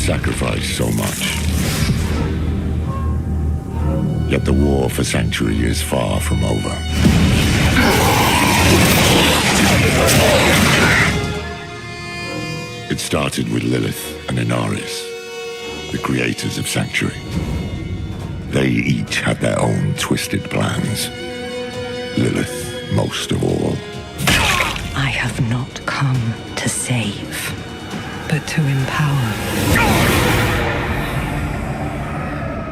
sacrificed so much. Yet the war for Sanctuary is far from over. It started with Lilith and Inaris, the creators of Sanctuary. They each had their own twisted plans. Lilith most of all. I have not come to save, but to empower.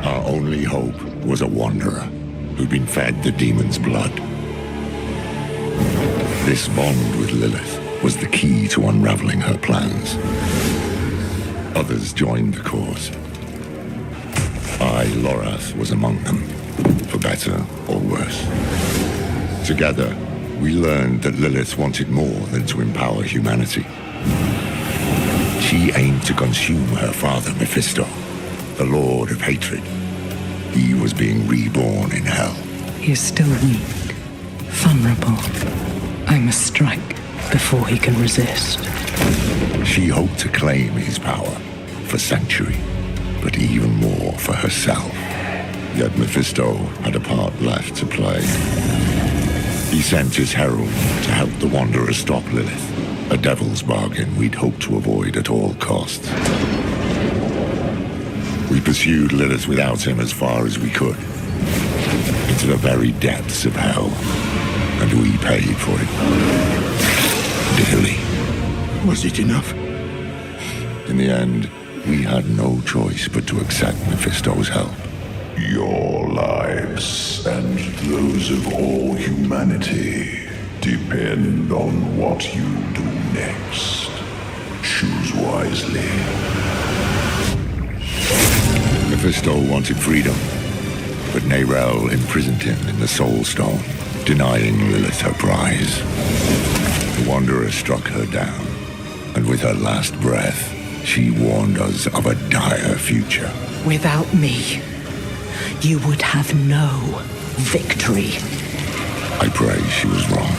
Our only hope was a wanderer who'd been fed the demon's blood. This bond with Lilith was the key to unraveling her plans. Others joined the cause. I, Lorath, was among them, for better or worse. Together, we learned that Lilith wanted more than to empower humanity. She aimed to consume her father, Mephisto, the Lord of Hatred. He was being reborn in hell. He is still weak, vulnerable. I must strike before he can resist. She hoped to claim his power for Sanctuary, but even more for herself. Yet Mephisto had a part left to play. He sent his herald to help the Wanderer stop Lilith, a devil's bargain we'd hoped to avoid at all costs. We pursued Lilith without him as far as we could, into the very depths of hell, and we paid for it. Dearly. Was it enough? In the end, we had no choice but to accept Mephisto's help. Your lives and those of all humanity depend on what you do next. Choose wisely. Mephisto wanted freedom, but Neyrelle imprisoned him in the Soul Stone, denying Lilith her prize. The Wanderer struck her down, and with her last breath, she warned us of a dire future. Without me, you would have no victory. I pray she was wrong.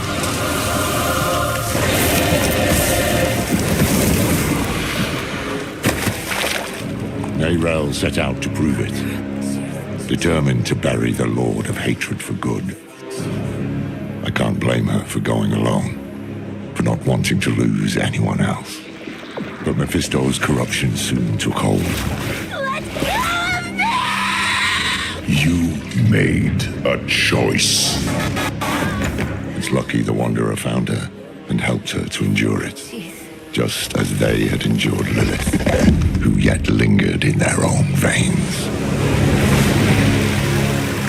Neyrelle set out to prove it, determined to bury the Lord of Hatred for good. I can't blame her for going alone, for not wanting to lose anyone else. But Mephisto's corruption soon took hold. Let go of me! You made a choice. It's lucky the Wanderer found her and helped her to endure it, just as they had endured Lilith, who yet lingered in their own veins.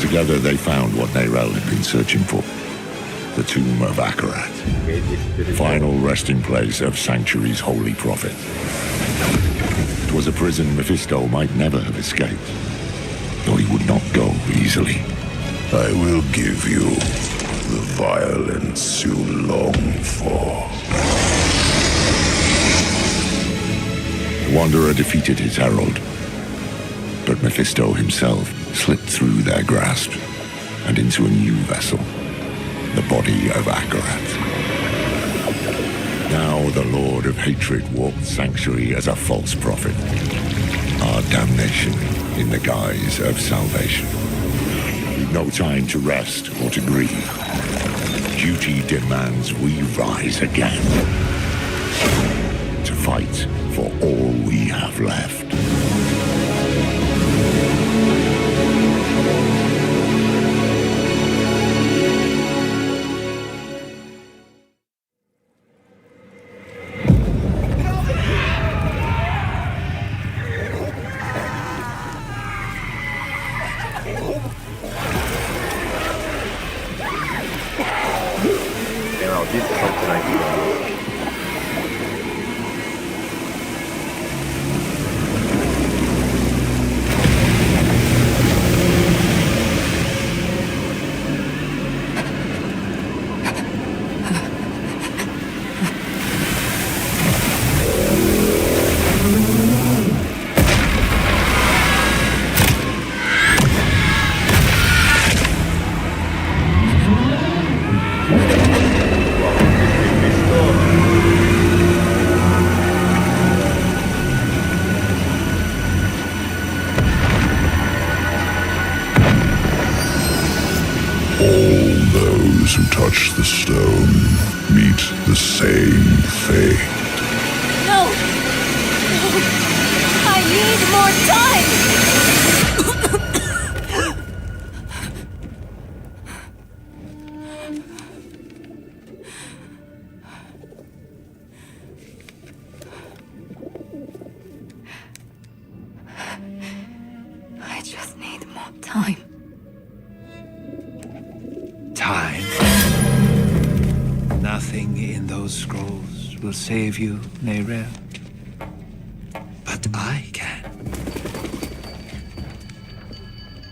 Together they found what Neyrelle had been searching for, the tomb of Akarat, final resting place of Sanctuary's holy prophet. It was a prison Mephisto might never have escaped, though he would not go easily. I will give you the violence you long for. The Wanderer defeated his herald, but Mephisto himself slipped through their grasp and into a new vessel, the body of Akarat. Now the Lord of Hatred walked Sanctuary as a false prophet, our damnation in the guise of salvation. We've no time to rest or to grieve. Duty demands we rise again, to fight for all we have left. Those who touch the stone meet the same fate. No! No! I need more time! I just need more time. Time. Nothing in those scrolls will save you, Neyrelle. But I can.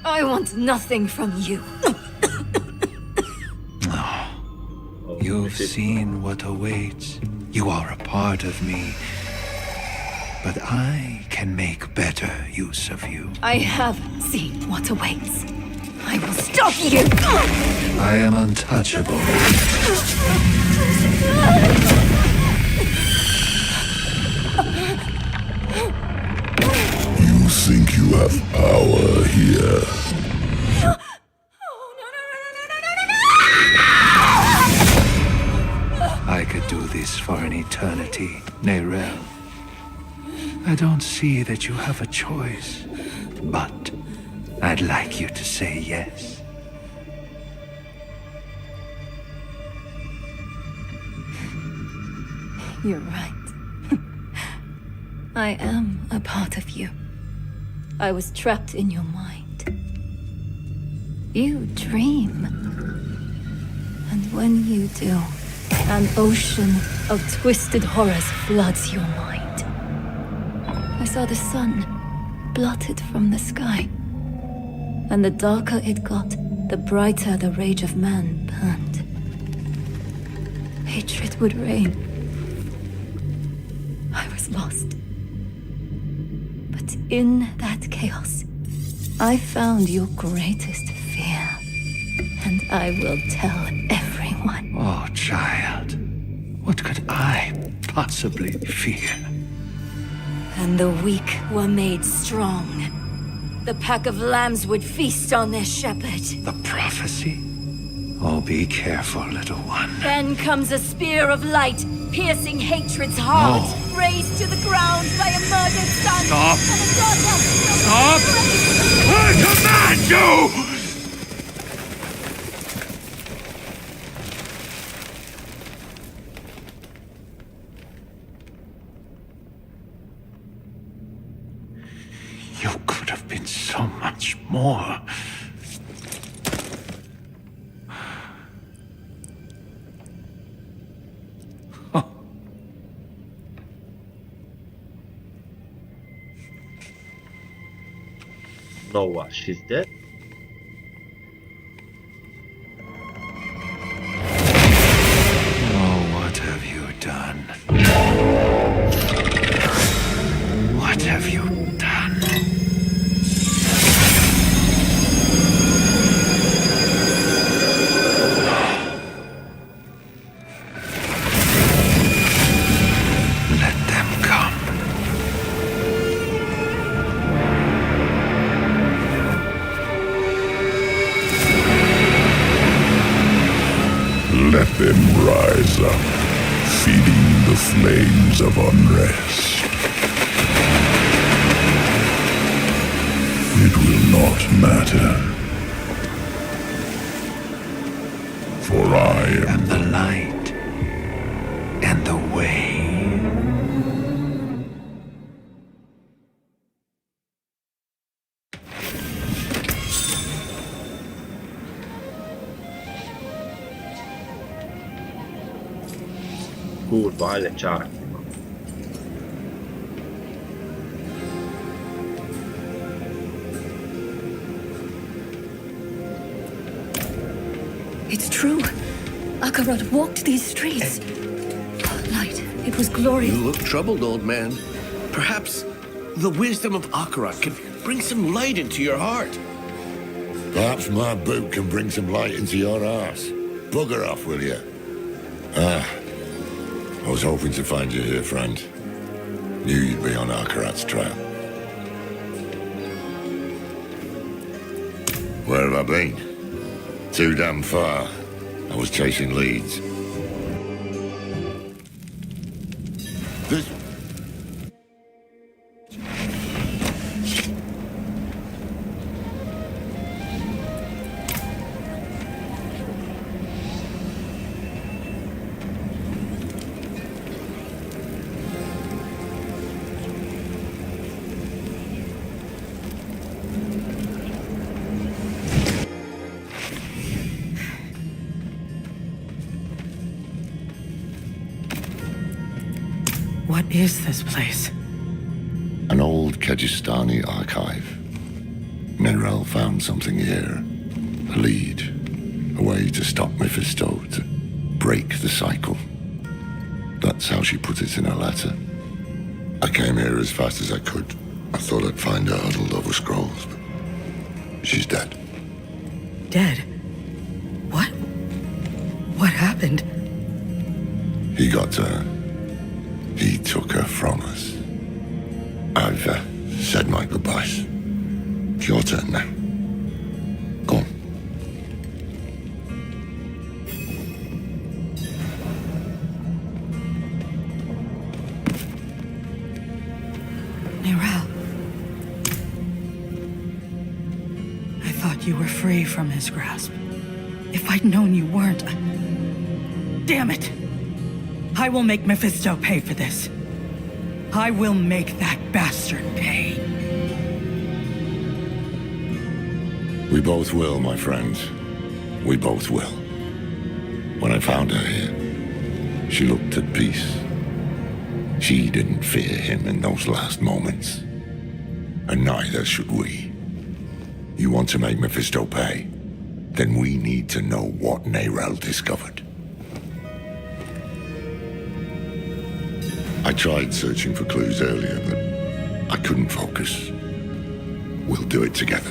I want nothing from you. You've seen what awaits. You are a part of me. But I can make better use of you. I have seen what awaits. I will stop you! I am untouchable. You think you have power here? I could do this for an eternity, Neyrelle. I don't see that you have a choice, but I'd like you to say yes. You're right. I am a part of you. I was trapped in your mind. You dream. And when you do, an ocean of twisted horrors floods your mind. I saw the sun blotted from the sky. And the darker it got, the brighter the rage of man burned. Hatred would reign. I was lost. But in that chaos, I found your greatest fear. And I will tell everyone. Oh, child. What could I possibly fear? And the weak were made strong. The pack of lambs would feast on their shepherd. The prophecy? Oh, be careful, little one. Then comes a spear of light, piercing hatred's heart, raised to the ground by a murdered son. Stop! And a daughter. Stop! I command you! You could have been so much more. No, what? She's dead? Oh, what have you done? What have you done? Let them come. Let them rise up, feeding the flames of unrest. It will not matter. For I am The light and the way. Kurva, le čák. It's true. Akarat walked these streets. Light. It was glorious. You look troubled, old man. Perhaps the wisdom of Akarat can bring some light into your heart. Perhaps my boot can bring some light into your ass. Bugger off, will you? I was hoping to find you here, friend. Knew you'd be on Akarat's trail. Where have I been? Too damn far. I was chasing leads. This... What is this place? An old Kegistani archive. Neyrelle found something here. A lead. A way to stop Mephisto, to break the cycle. That's how she put it in her letter. I came here as fast as I could. I thought I'd find her huddled over scrolls, but she's dead. Dead? What? What happened? He got her. He took her from us. I've said my goodbyes. It's your turn now. Go on. Neyrelle. I thought you were free from his grasp. If I'd known you weren't... Damn it! I will make Mephisto pay for this. I will make that bastard pay. We both will, my friend. We both will. When I found her here, she looked at peace. She didn't fear him in those last moments. And neither should we. You want to make Mephisto pay? Then we need to know what Neyrelle discovered. I tried searching for clues earlier, but I couldn't focus. We'll do it together.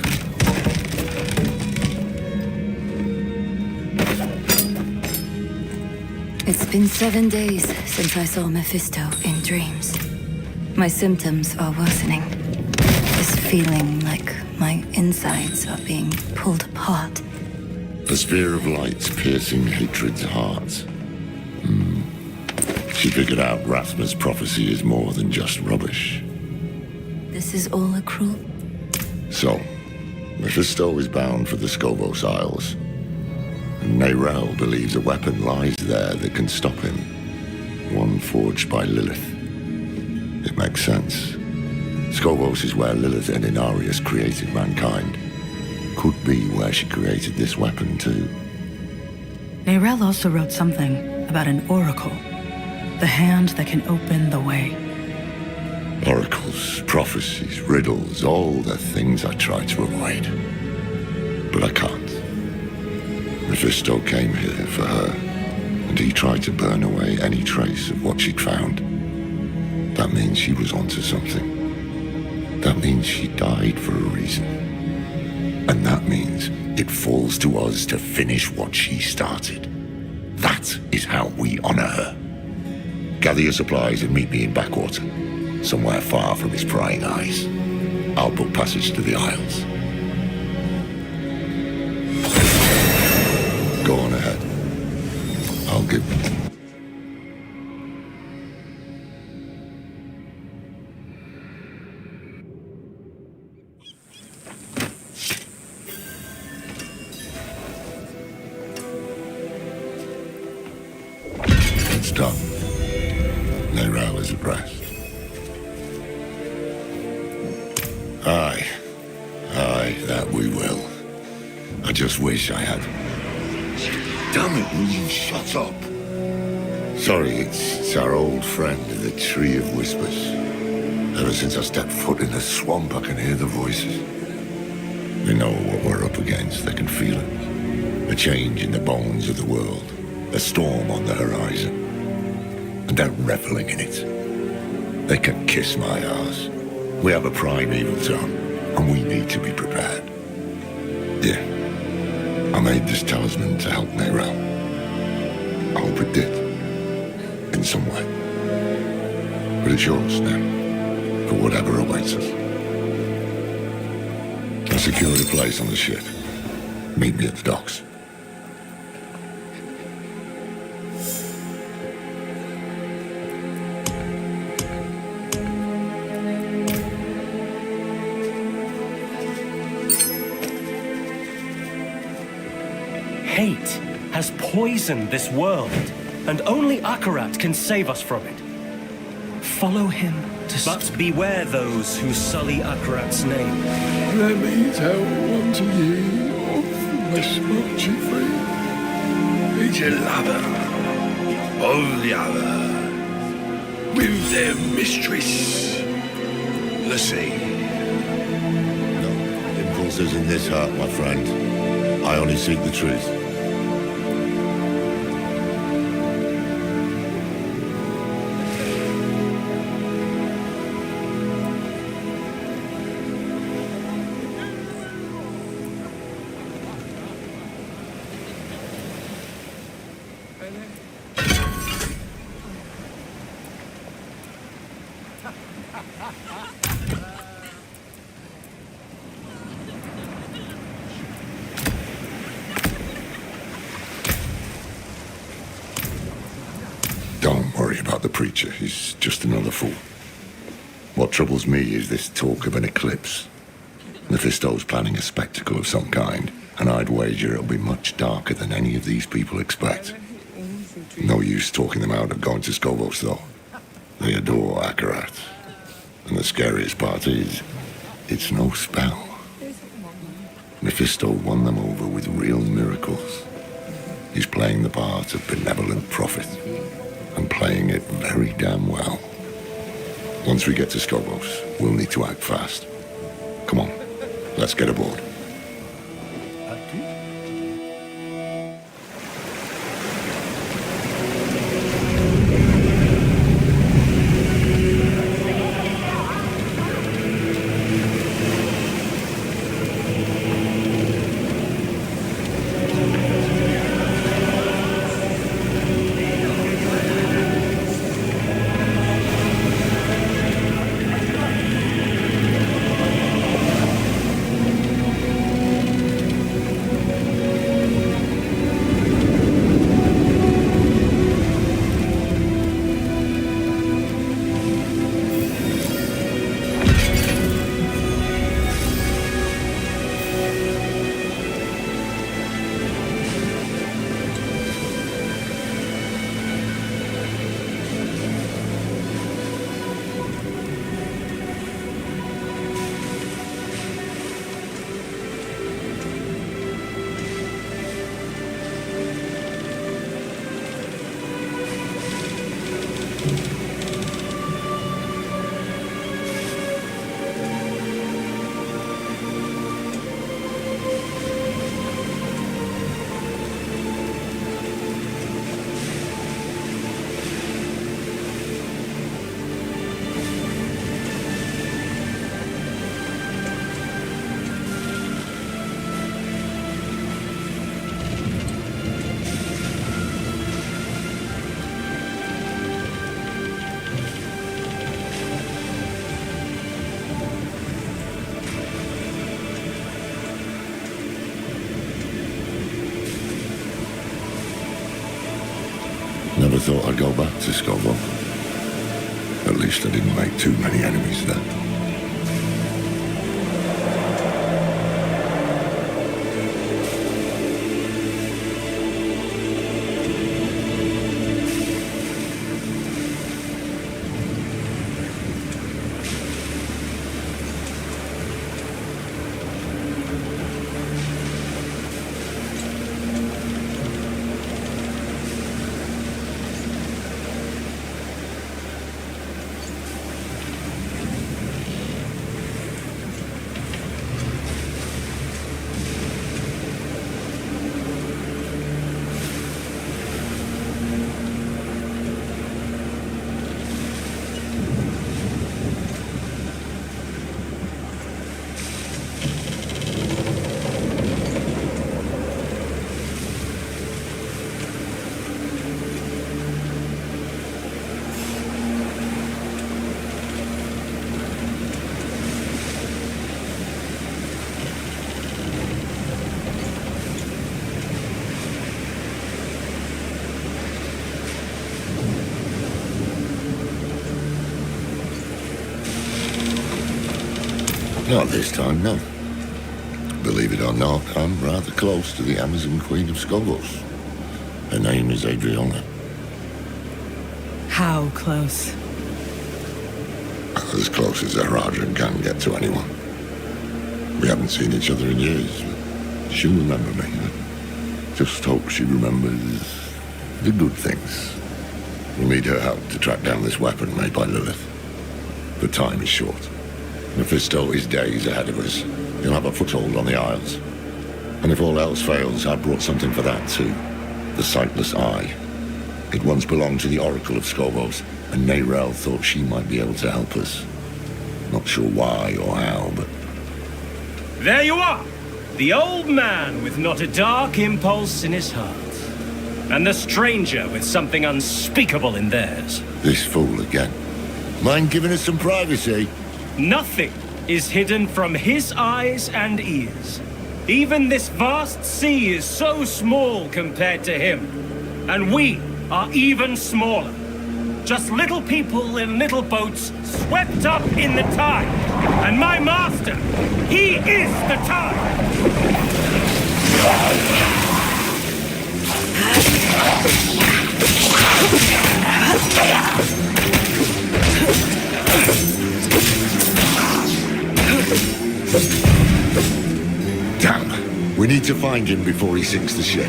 It's been 7 days since I saw Mephisto in dreams. My symptoms are worsening. This feeling like my insides are being pulled apart. The sphere of light's piercing hatred's heart. She figured out Rathma's prophecy is more than just rubbish. This is all a cruel... So, Mephisto is bound for the Skovos Isles. And Neyrelle believes a weapon lies there that can stop him. One forged by Lilith. It makes sense. Skovos is where Lilith and Inarius created mankind. Could be where she created this weapon too. Neyrelle also wrote something about an oracle. The hand that can open the way. Oracles, prophecies, riddles, all the things I try to avoid. But I can't. Mephisto came here for her, and he tried to burn away any trace of what she'd found. That means she was onto something. That means she died for a reason. And that means it falls to us to finish what she started. That is how we honor her. Gather your supplies and meet me in Backwater, somewhere far from his prying eyes. I'll book passage to the Isles. Go on ahead. I'll give... It's done. Neyrelle is at rest. Aye. Aye, that we will. I just wish I had... Damn it, will you shut up? Sorry, it's our old friend in the Tree of Whispers. Ever since I stepped foot in the swamp, I can hear the voices. They know what we're up against. They can feel it. A change in the bones of the world. A storm on the horizon. And they're reveling in it. They can kiss my arse. We have a primeval tongue, and we need to be prepared. Yeah. I made this talisman to help Neyrelle. I hope it did. In some way. But it's yours now. For whatever awaits us. I secured a place on the ship. Meet me at the docks. hate has poisoned this world, and only Akarat can save us from it. Follow him to... But beware those who sully Akarat's name. Let me tell unto ye of the smoke chiefly. Each a lover of the other, with their mistress, the sea. No impulses in this heart, my friend. I only seek the truth. Don't worry about the preacher. He's just another fool. What troubles me is this talk of an eclipse. Mephisto's planning a spectacle of some kind, and I'd wager it'll be much darker than any of these people expect. No use talking them out of going to Skovos, though. They adore Akarat. And the scariest part is, it's no spell. Mephisto won them over with real miracles. He's playing the part of benevolent prophet, and playing it very damn well. Once we get to Skovos, we'll need to act fast. Come on, let's get aboard. Never thought I'd go back to Skovos. At least I didn't make too many enemies there. Not this time, no. Believe it or not, I'm rather close to the Amazon Queen of Skovos. Her name is Adriana. How close? As close as a Raja can get to anyone. We haven't seen each other in years. She'll remember me. Just hope she remembers the good things. We'll need her help to track down this weapon made by Lilith. The time is short. Mephisto is days ahead of us. He'll have a foothold on the Isles. And if all else fails, I brought something for that too. The Sightless Eye. It once belonged to the Oracle of Skovos, and Neyrelle thought she might be able to help us. Not sure why or how, but... There you are! The old man with not a dark impulse in his heart. And the stranger with something unspeakable in theirs. This fool again. Mind giving us some privacy? Nothing is hidden from his eyes and ears. Even this vast sea is so small compared to him. And we are even smaller. Just little people in little boats swept up in the tide. And my master, he is the tide! Damn. We need to find him before he sinks the ship.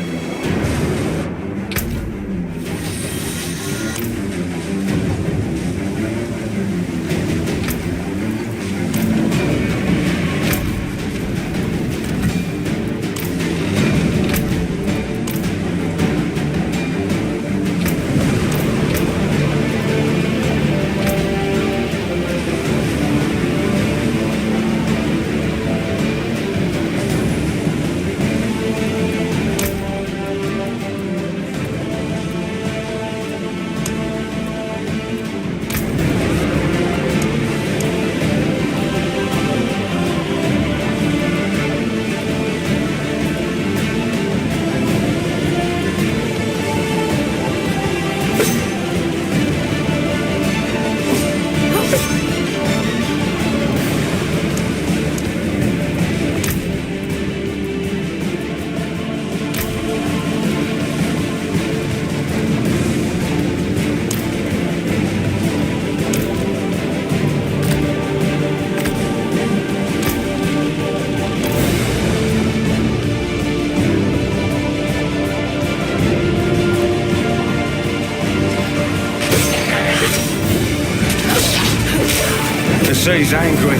The sea's angry,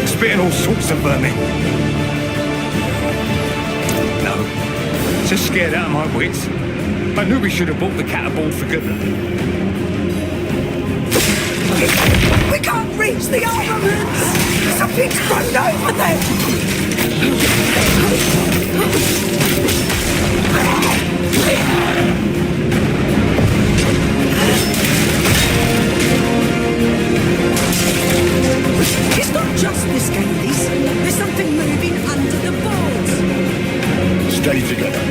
spitting all sorts of vermin. No, just scared out of my wits. I knew we should have bought the catapult for goodness. We can't reach the armaments! Something's run over It's not just this, Gales. There's something moving under the boards. Stay together.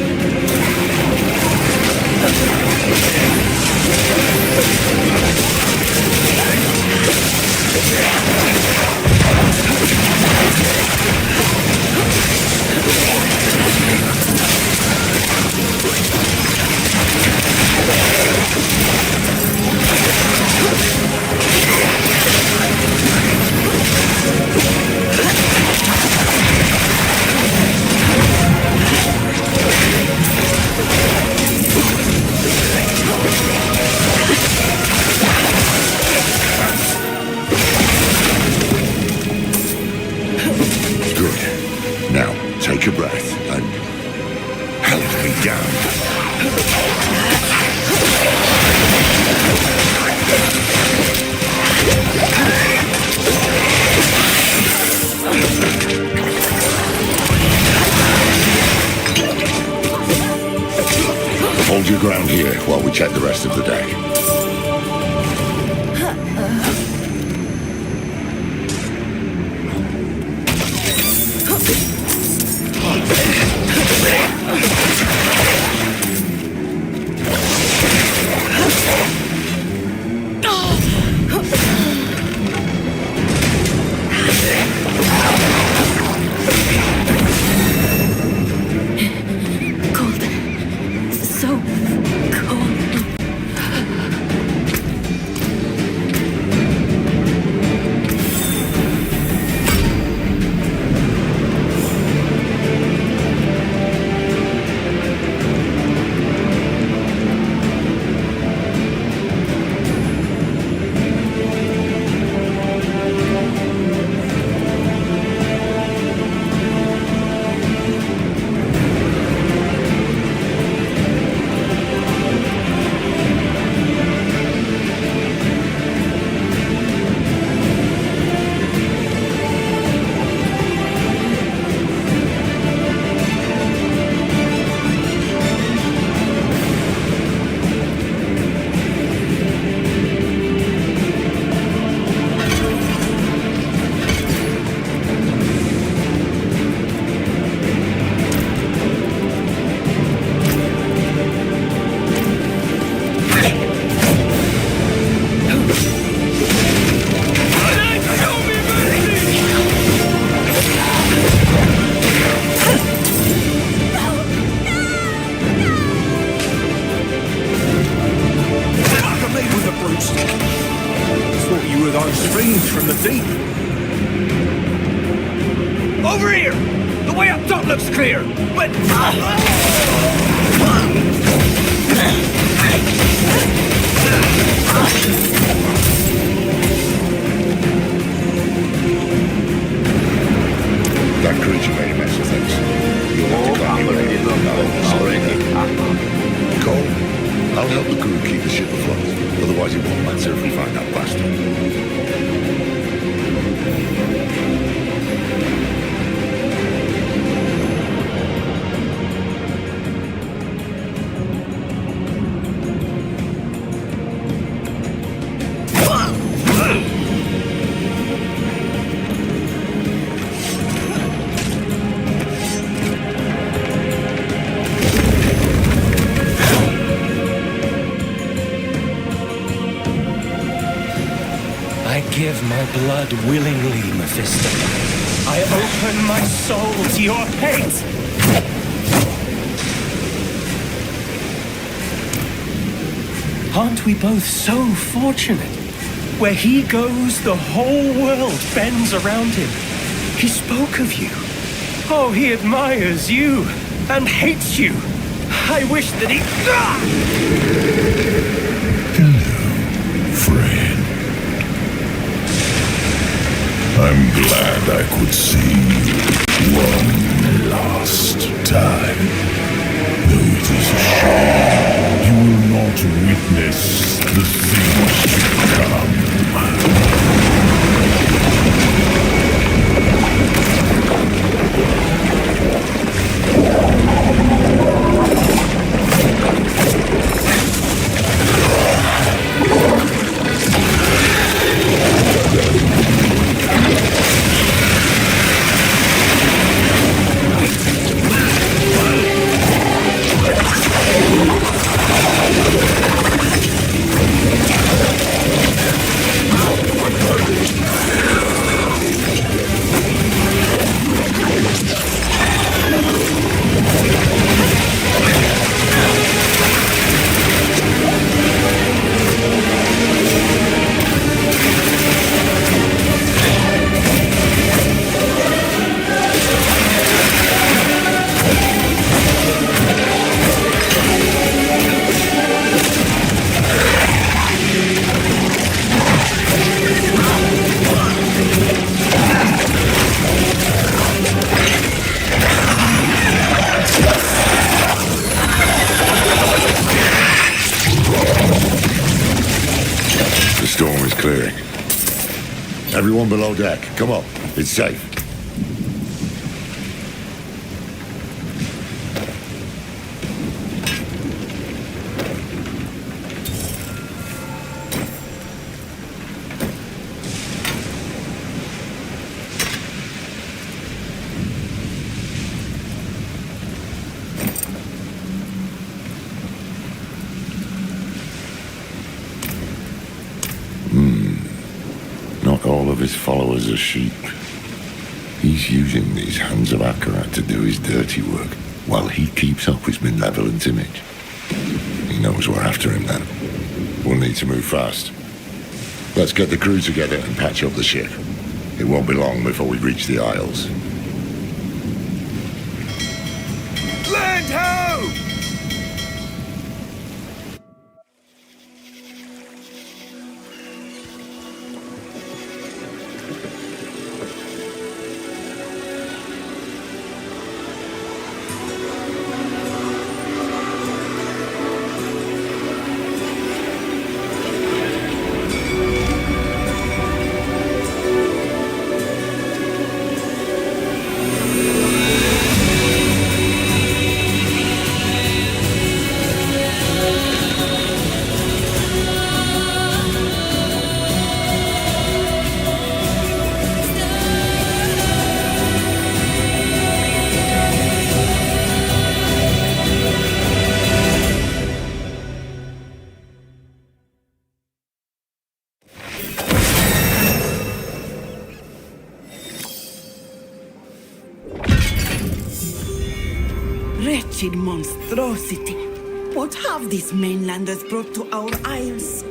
Take a breath and help me down. Hold your ground here while we check the rest of the deck. Over here! The way up top looks clear, but... That creature made a mess of things. You'll have to find your way. Cole, I'll help the crew keep the ship afloat. Otherwise it won't matter if we find that bastard. I give my blood willingly, Mephisto. I open my soul to your hate! Aren't we both so fortunate? Where he goes, the whole world bends around him. He spoke of you. Oh, he admires you and hates you. I wish that he... Friend. I'm glad I could see you one last time. Though it is a shame you will not witness the things to come. Everyone below deck, come on, it's safe. Not all of his followers are sheep. He's using these hands of Akarat to do his dirty work, while he keeps up his malevolent image. He knows we're after him then. We'll need to move fast. Let's get the crew together and patch up the ship. It won't be long before we reach the Isles. Land ho! Wretched monstrosity. What have these mainlanders brought to our isles?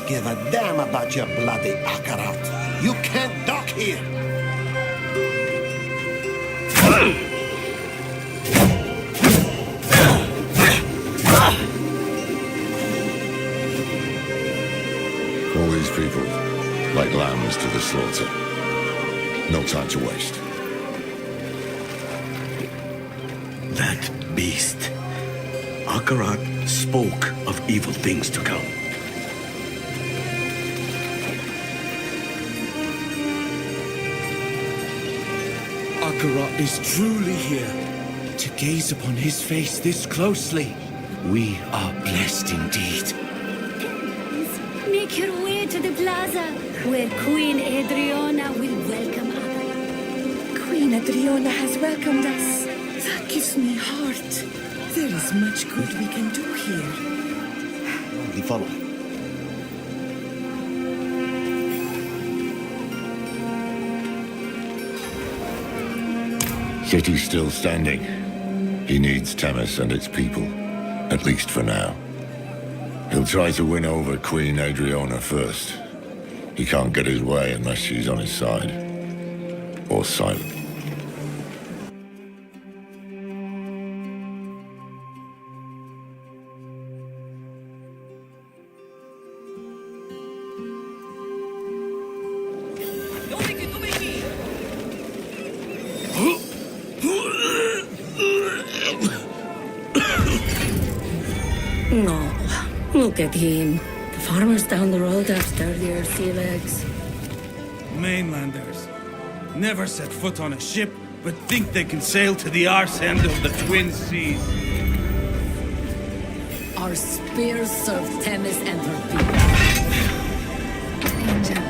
don't give a damn about your bloody Akarat. You can't dock here. All these people, like lambs to the slaughter. No time to waste. That beast. Akarat spoke of evil things to come. Akarat is truly here. To gaze upon his face this closely, we are blessed indeed. Make your way to the plaza, where Queen Adriana will welcome us. Queen Adriana has welcomed us. That gives me heart. There is much good we can do here. The following. City's still standing. He needs Temis and its people, at least for now. He'll try to win over Queen Adriana first. He can't get his way unless she's on his side. Or silent. No, look at him. The farmers down the road have sturdier sea legs. Mainlanders. Never set foot on a ship, but think they can sail to the arse end of the Twin Seas. Our spears serve Temis and her people. Danger.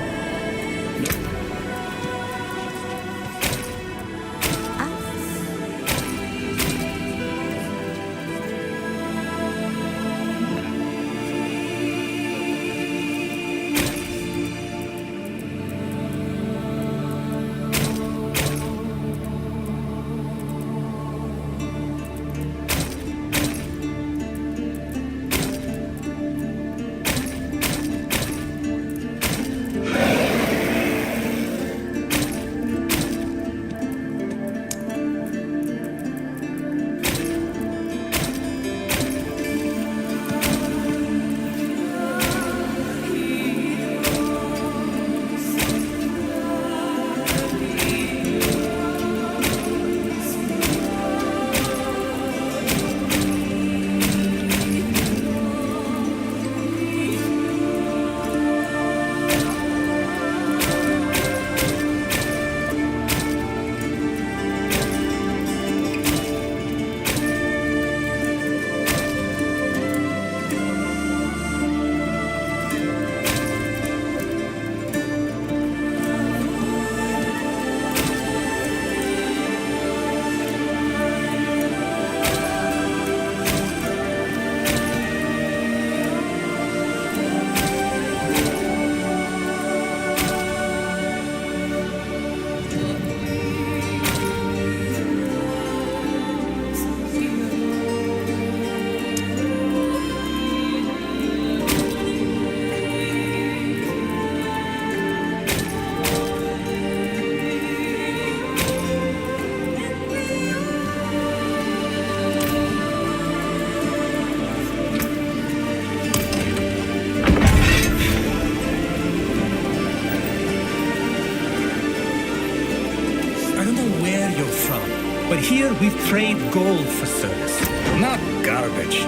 But here we trade gold for service, not garbage.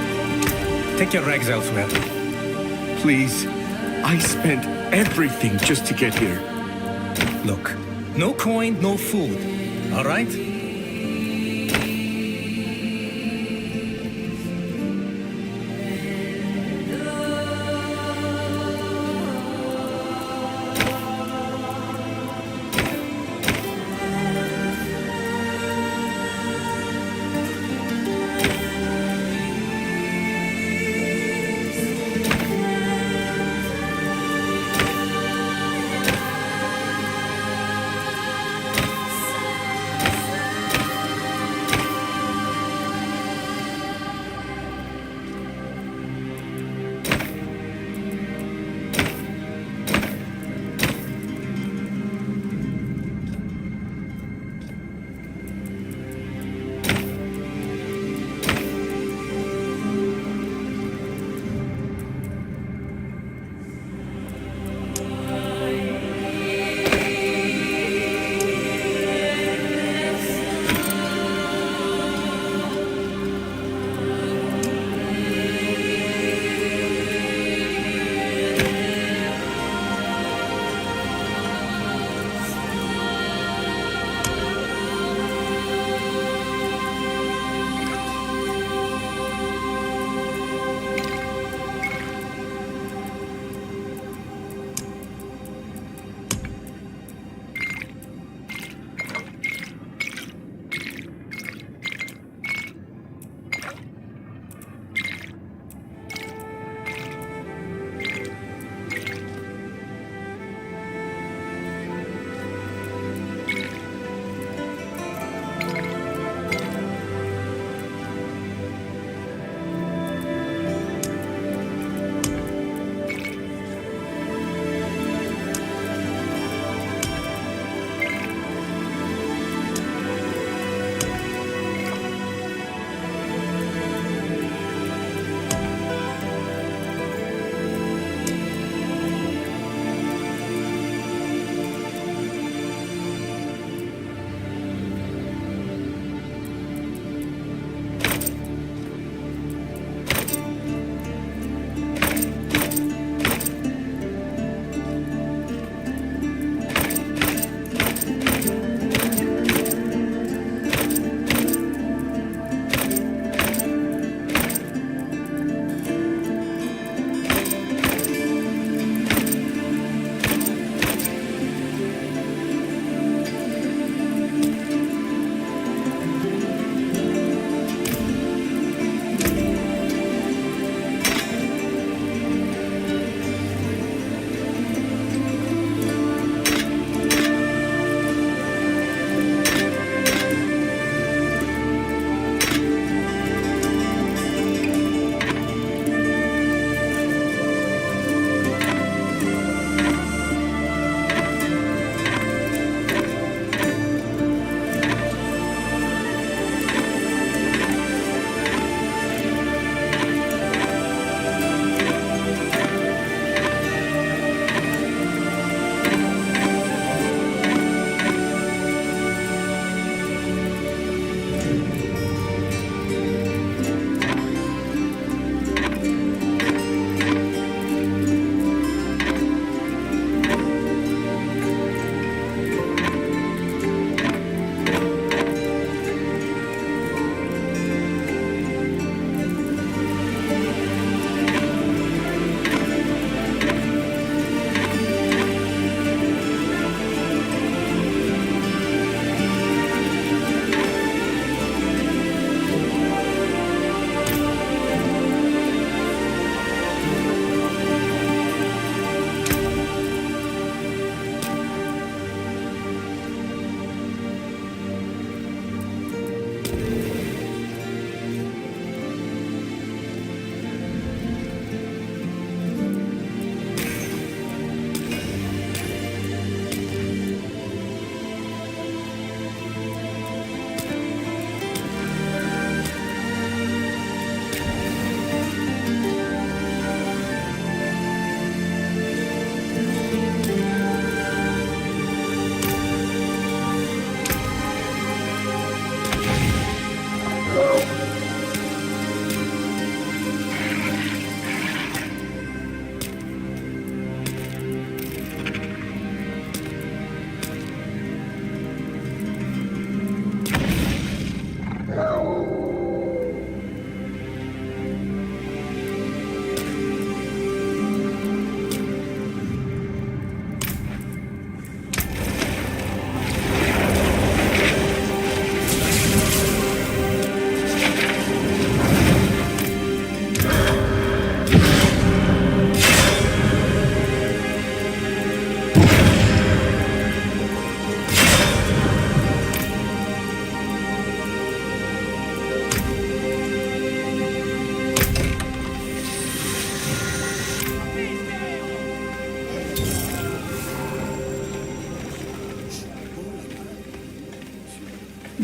Take your rags elsewhere. Please, I spent everything just to get here. Look, no coin, no food. All right?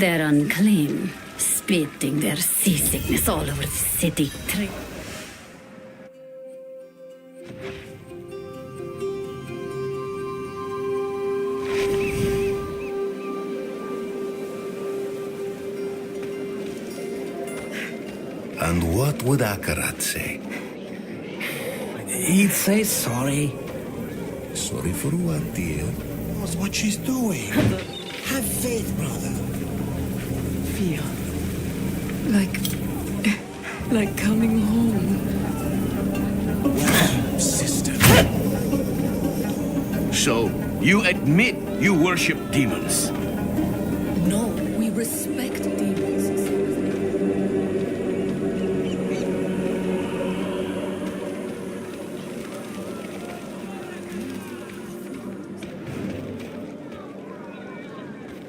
They're unclean, spitting their seasickness all over the city. And what would Akarat say? He'd say sorry. Sorry for what, dear? That's what she's doing. Have faith, brother. Feel like coming home. Well, sister. So, you admit you worship demons? No, we respect demons.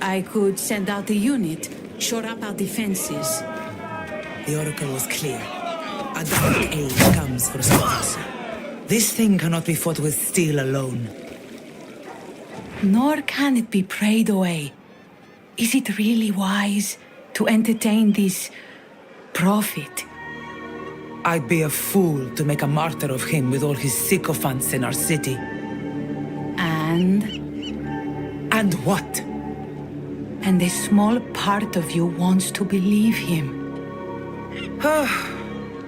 I could send out a unit, shore up our defenses. The Oracle was clear. A dark age comes for Skovos. This thing cannot be fought with steel alone. Nor can it be prayed away. Is it really wise to entertain this prophet? I'd be a fool to make a martyr of him with all his sycophants in our city. And? And what? And a small part of you wants to believe him.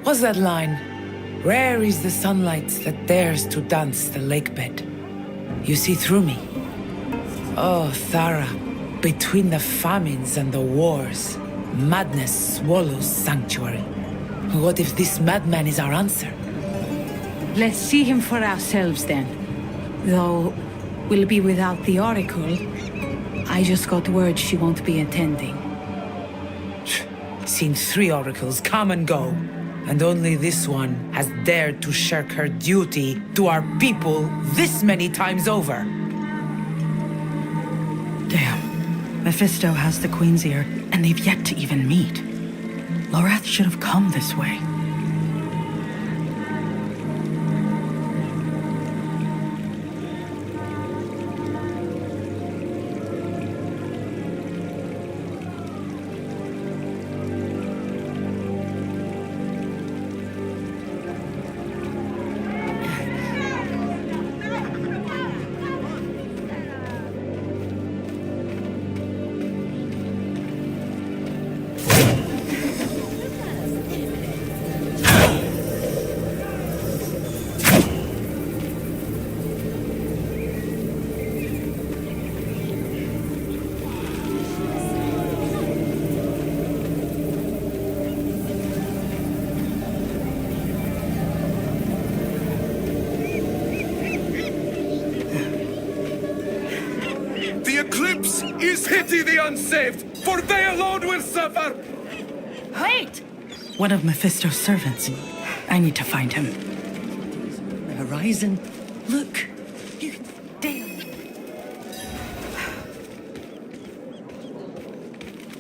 What's that line? Rare is the sunlight that dares to dance the lakebed. You see through me. Oh, Thara, between the famines and the wars, madness swallows sanctuary. What if this madman is our answer? Let's see him for ourselves then. Though we'll be without the Oracle. I just got word she won't be attending. Seen 3 oracles come and go, and only this one has dared to shirk her duty to our people this many times over. Damn. Mephisto has the Queen's ear, and they've yet to even meet. Lorath should have come this way. Pity the unsaved, for they alone will suffer! Wait! One of Mephisto's servants. I need to find him. The horizon. Look. Damn.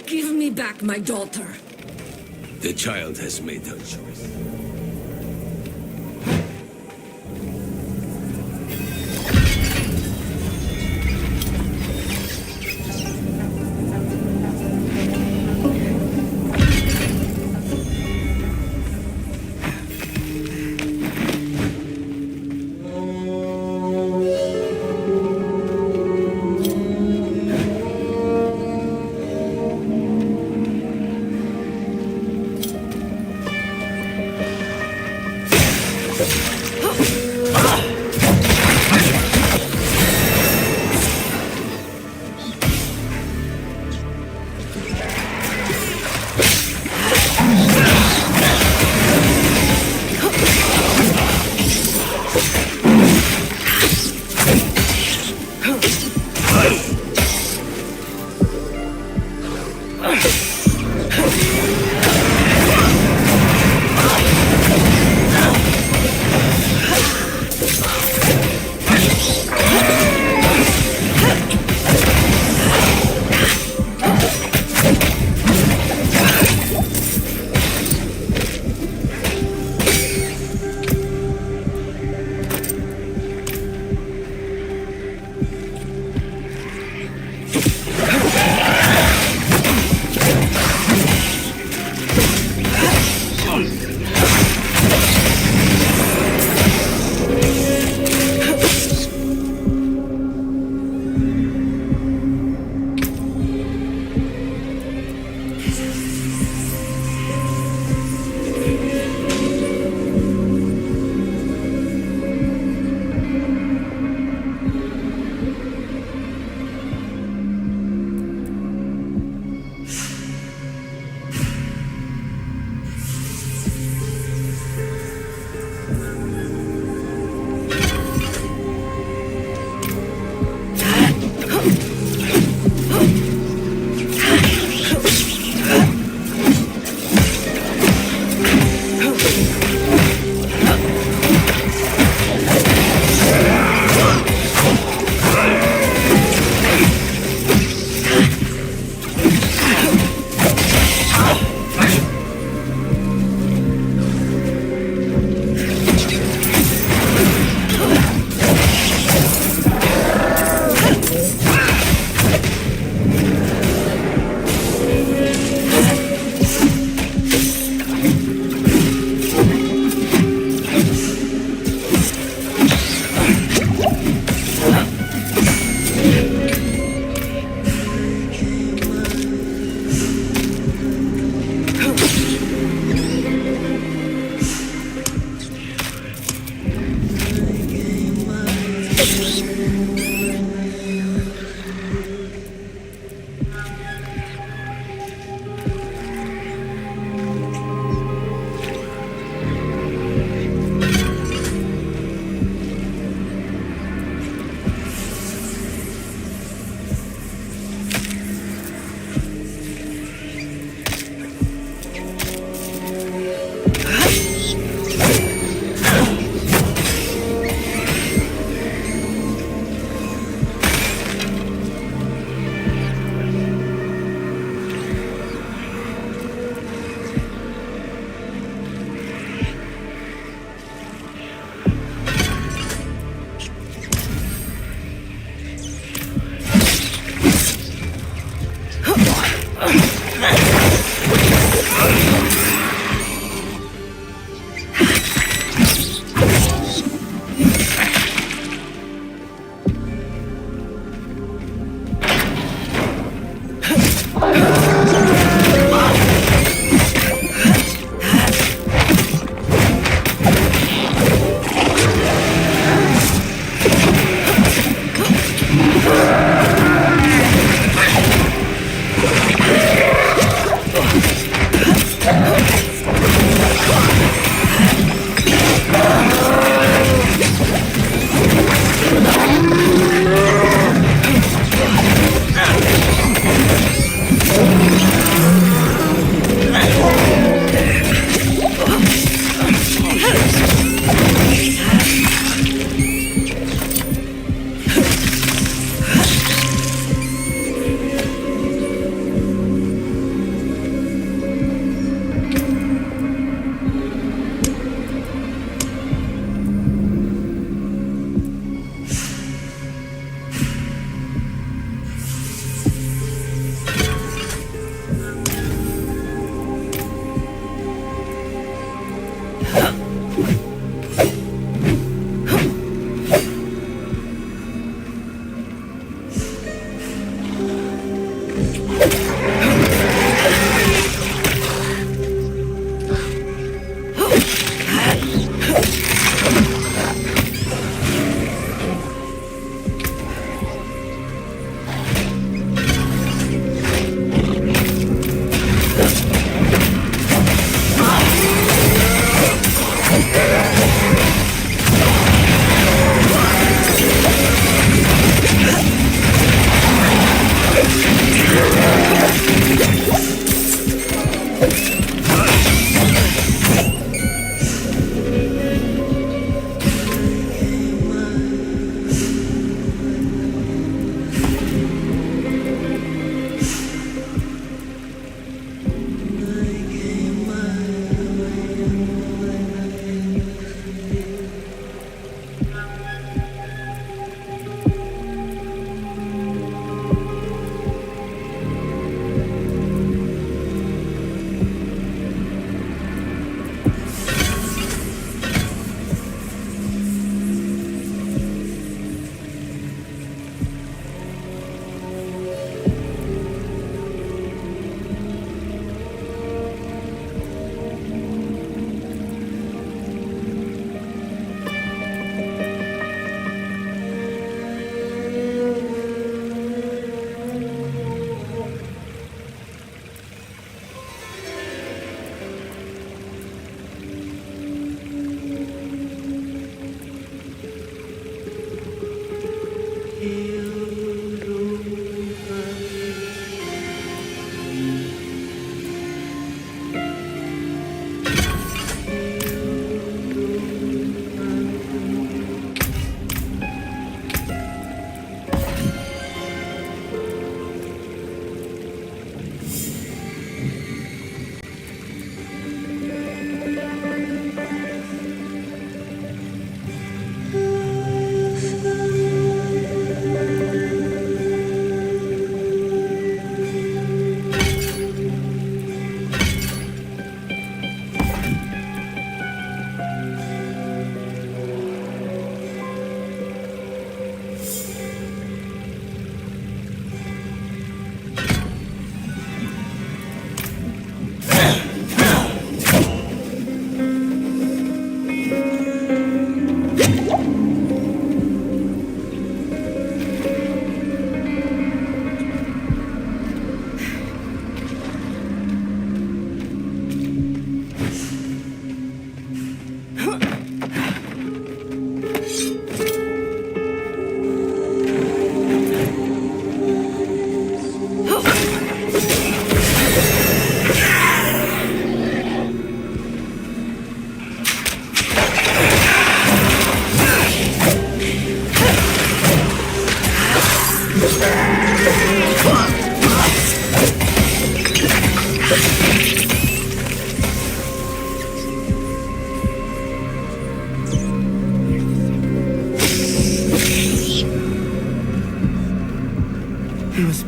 Give me back my daughter. The child has made her choice.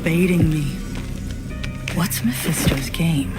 baiting me. What's Mephisto's game?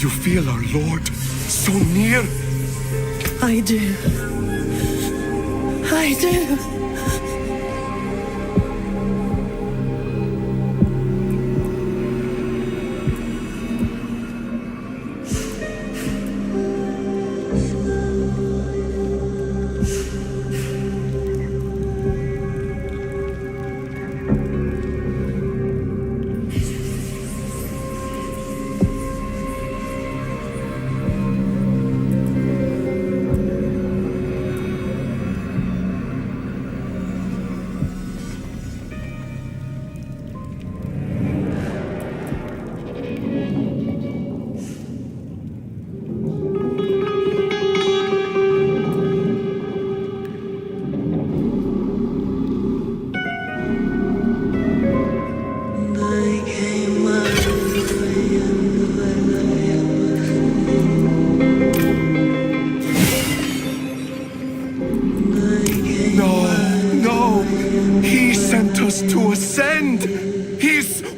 You feel our Lord so near? I do. I do.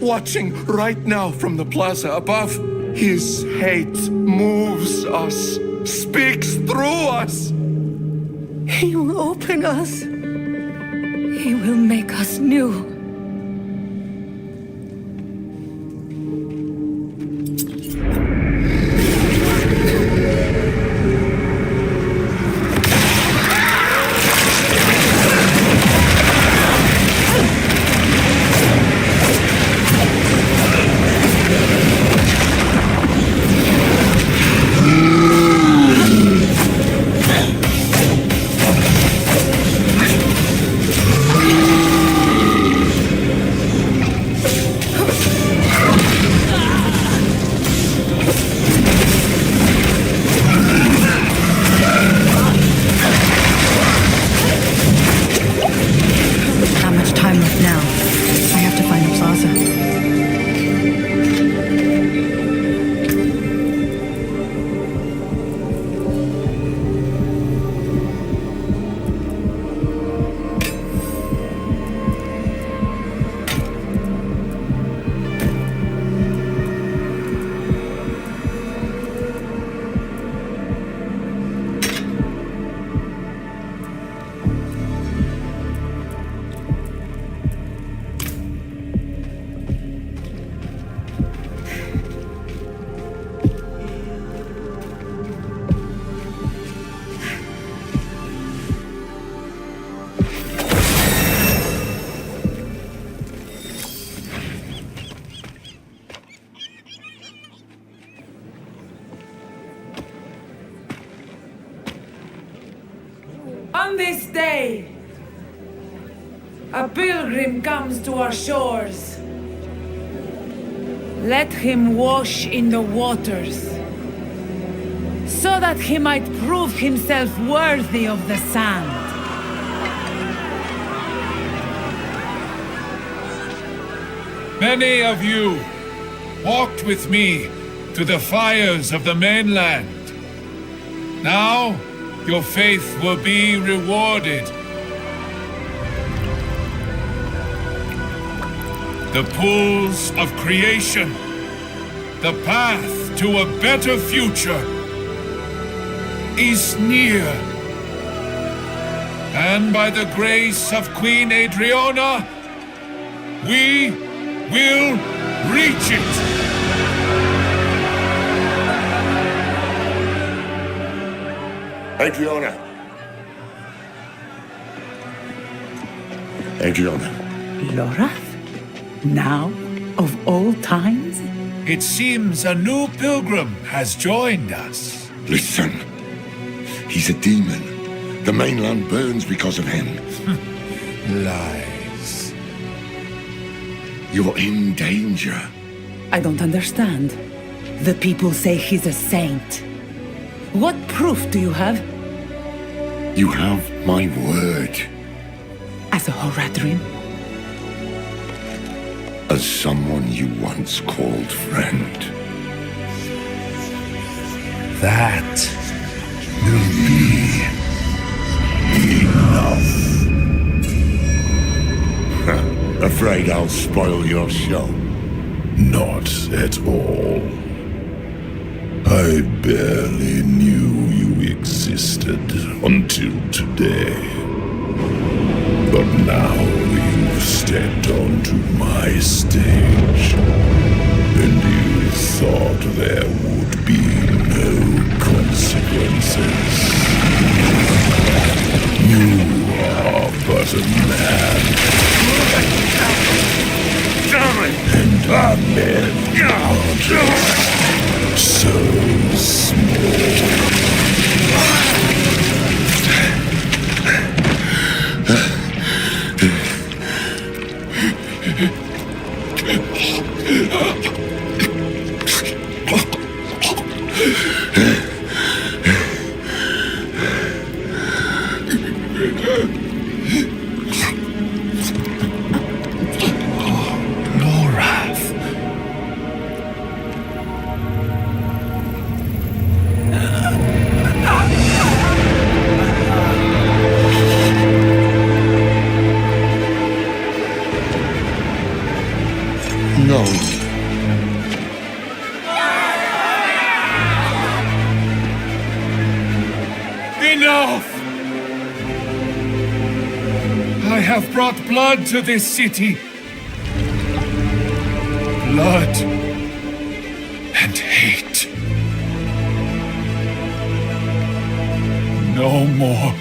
Watching right now from the plaza above. His hate moves us, speaks through us. He will open us. He will make us new. this day, a pilgrim comes to our shores. Let him wash in the waters, so that he might prove himself worthy of the sand. Many of you walked with me to the fires of the mainland. Now, your faith will be rewarded. The pools of creation, the path to a better future, is near. And by the grace of Queen Adriana, we will reach it. Adriana. Adriana. Lorath? Now, of all times? It seems a new pilgrim has joined us. Listen. He's a demon. The mainland burns because of him. Lies. You're in danger. I don't understand. The people say he's a saint. What proof do you have? You have my word. As a Horadrim? As someone you once called friend. That will be enough. Afraid I'll spoil your show? Not at all. I barely knew you existed until today. But now you've stepped onto my stage, and you thought there would be no consequences. You are but a man. And men are just so small. No. Enough! I have brought blood to this city. Blood and hate. No more.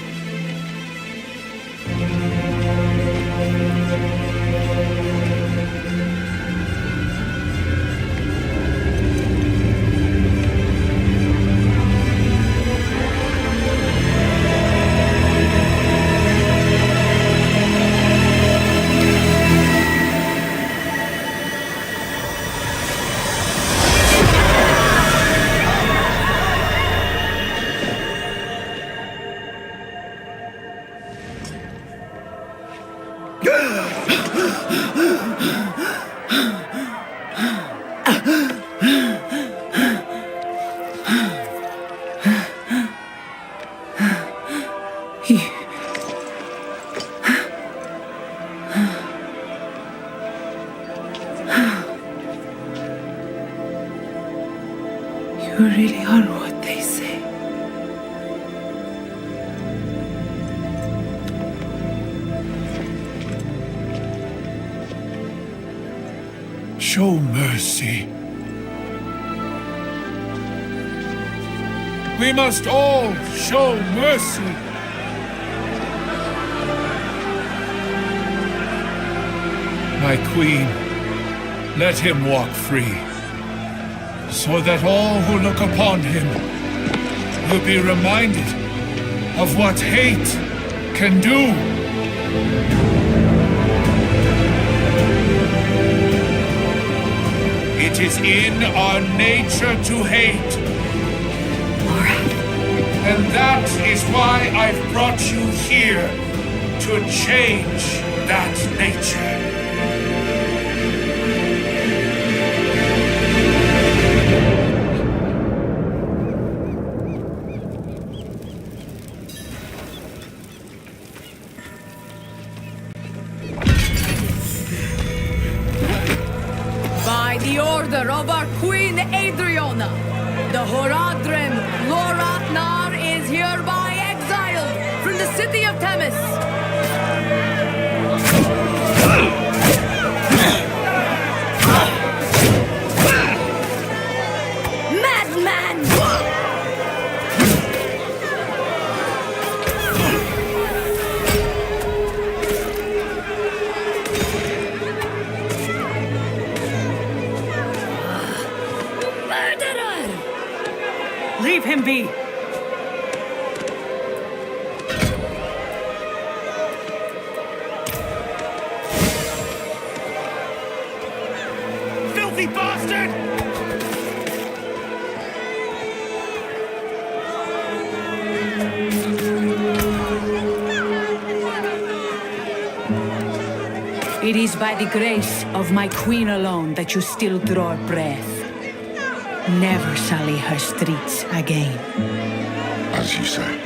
You really are what they say. Show mercy. We must all show mercy. My queen, let him walk free, so that all who look upon him will be reminded of what hate can do. It is in our nature to hate. And that is why I've brought you here, to change that nature. By the order of our Queen Adriana, the Horadrim Loratnar is hereby exiled from the city of Temis. Madman! Leave him be! Filthy bastard! It is by the grace of my queen alone that you still draw breath. Never sully her streets again. As you say.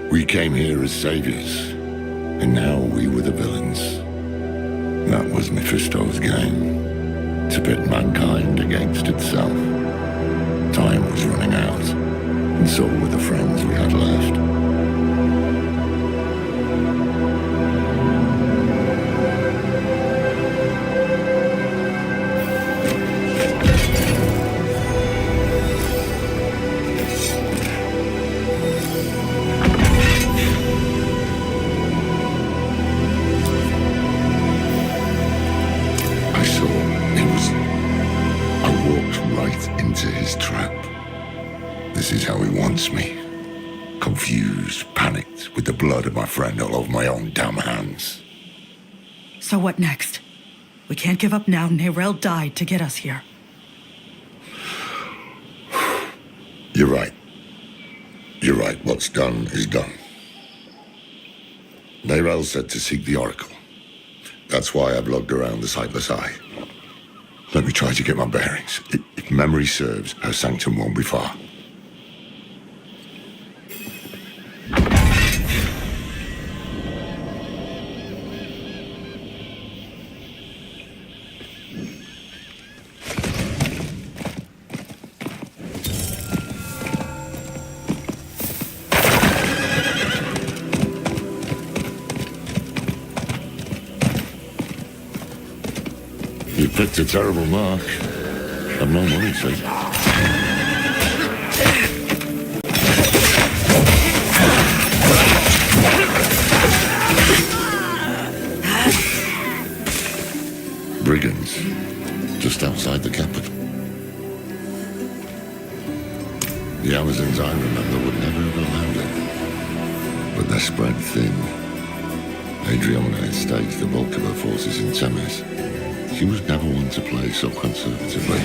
We came here as saviors, and now we were the villains. That was Mephisto's game, to pit mankind against itself. Time was running out, and so were the friends we had left. Me. Confused, panicked, with the blood of my friend all over my own damn hands. So what next? We can't give up now. Neyrelle died to get us here. You're right. You're right. What's done is done. Neyrelle said to seek the Oracle. That's why I've lugged around the Sightless Eye. Let me try to get my bearings. If memory serves, her sanctum won't be far. You picked a terrible mark. I've no money, see. Brigands, just outside the capital. The Amazons I remember would never have allowed it. But they're spread thin. Adriana had staged the bulk of her forces in Temis. She was never one to play so conservatively.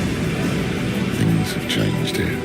Things have changed here.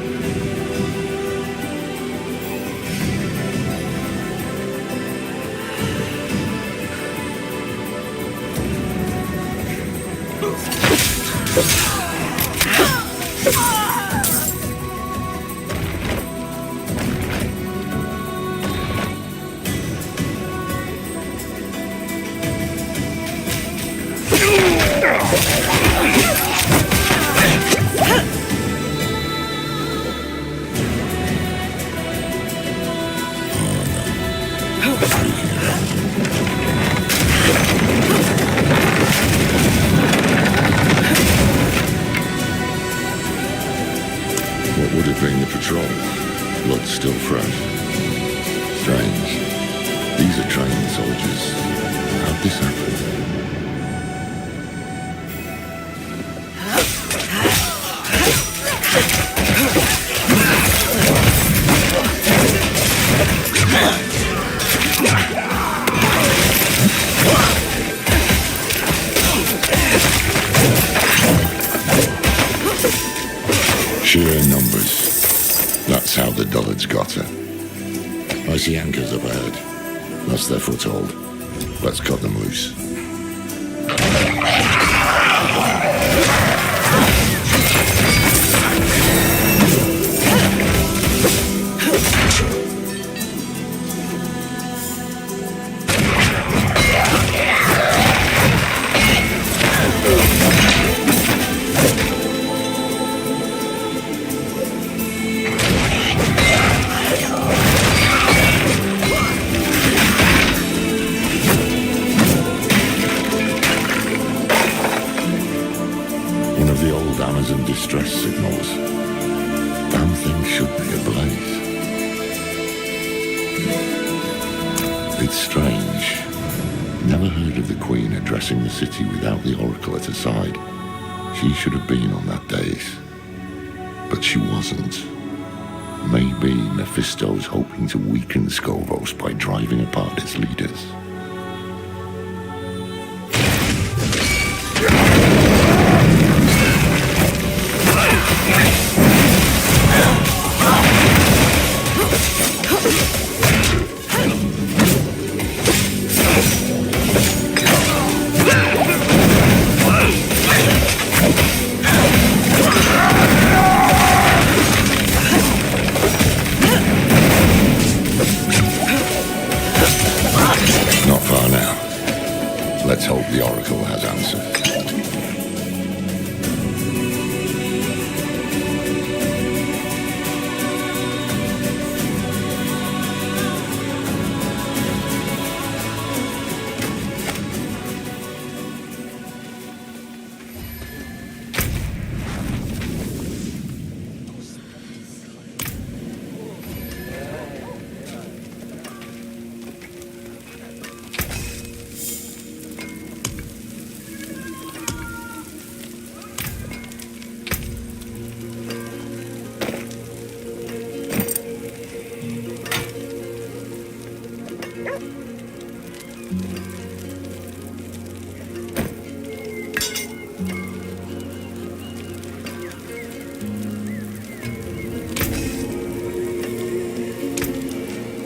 What would have been the patrol? Blood still fresh. Strange. These are trained soldiers. How'd this happen? Lilith's got her. I see anchors up ahead. That's their foothold. Let's cut them loose. Distress signals. Damn thing should be ablaze. It's strange. Never heard of the Queen addressing the city without the Oracle at her side. She should have been on that dais. But she wasn't. Maybe Mephisto's hoping to weaken Skovos by driving apart its leaders. Let's hope the Oracle has answers.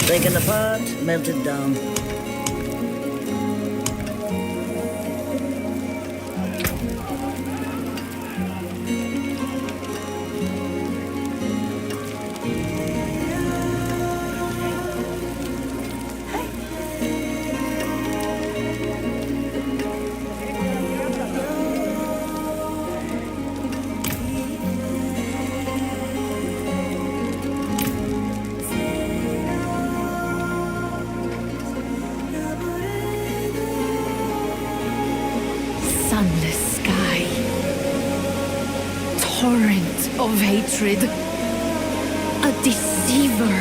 Taken apart, melted down. Sunless sky. Torrent of hatred. A deceiver.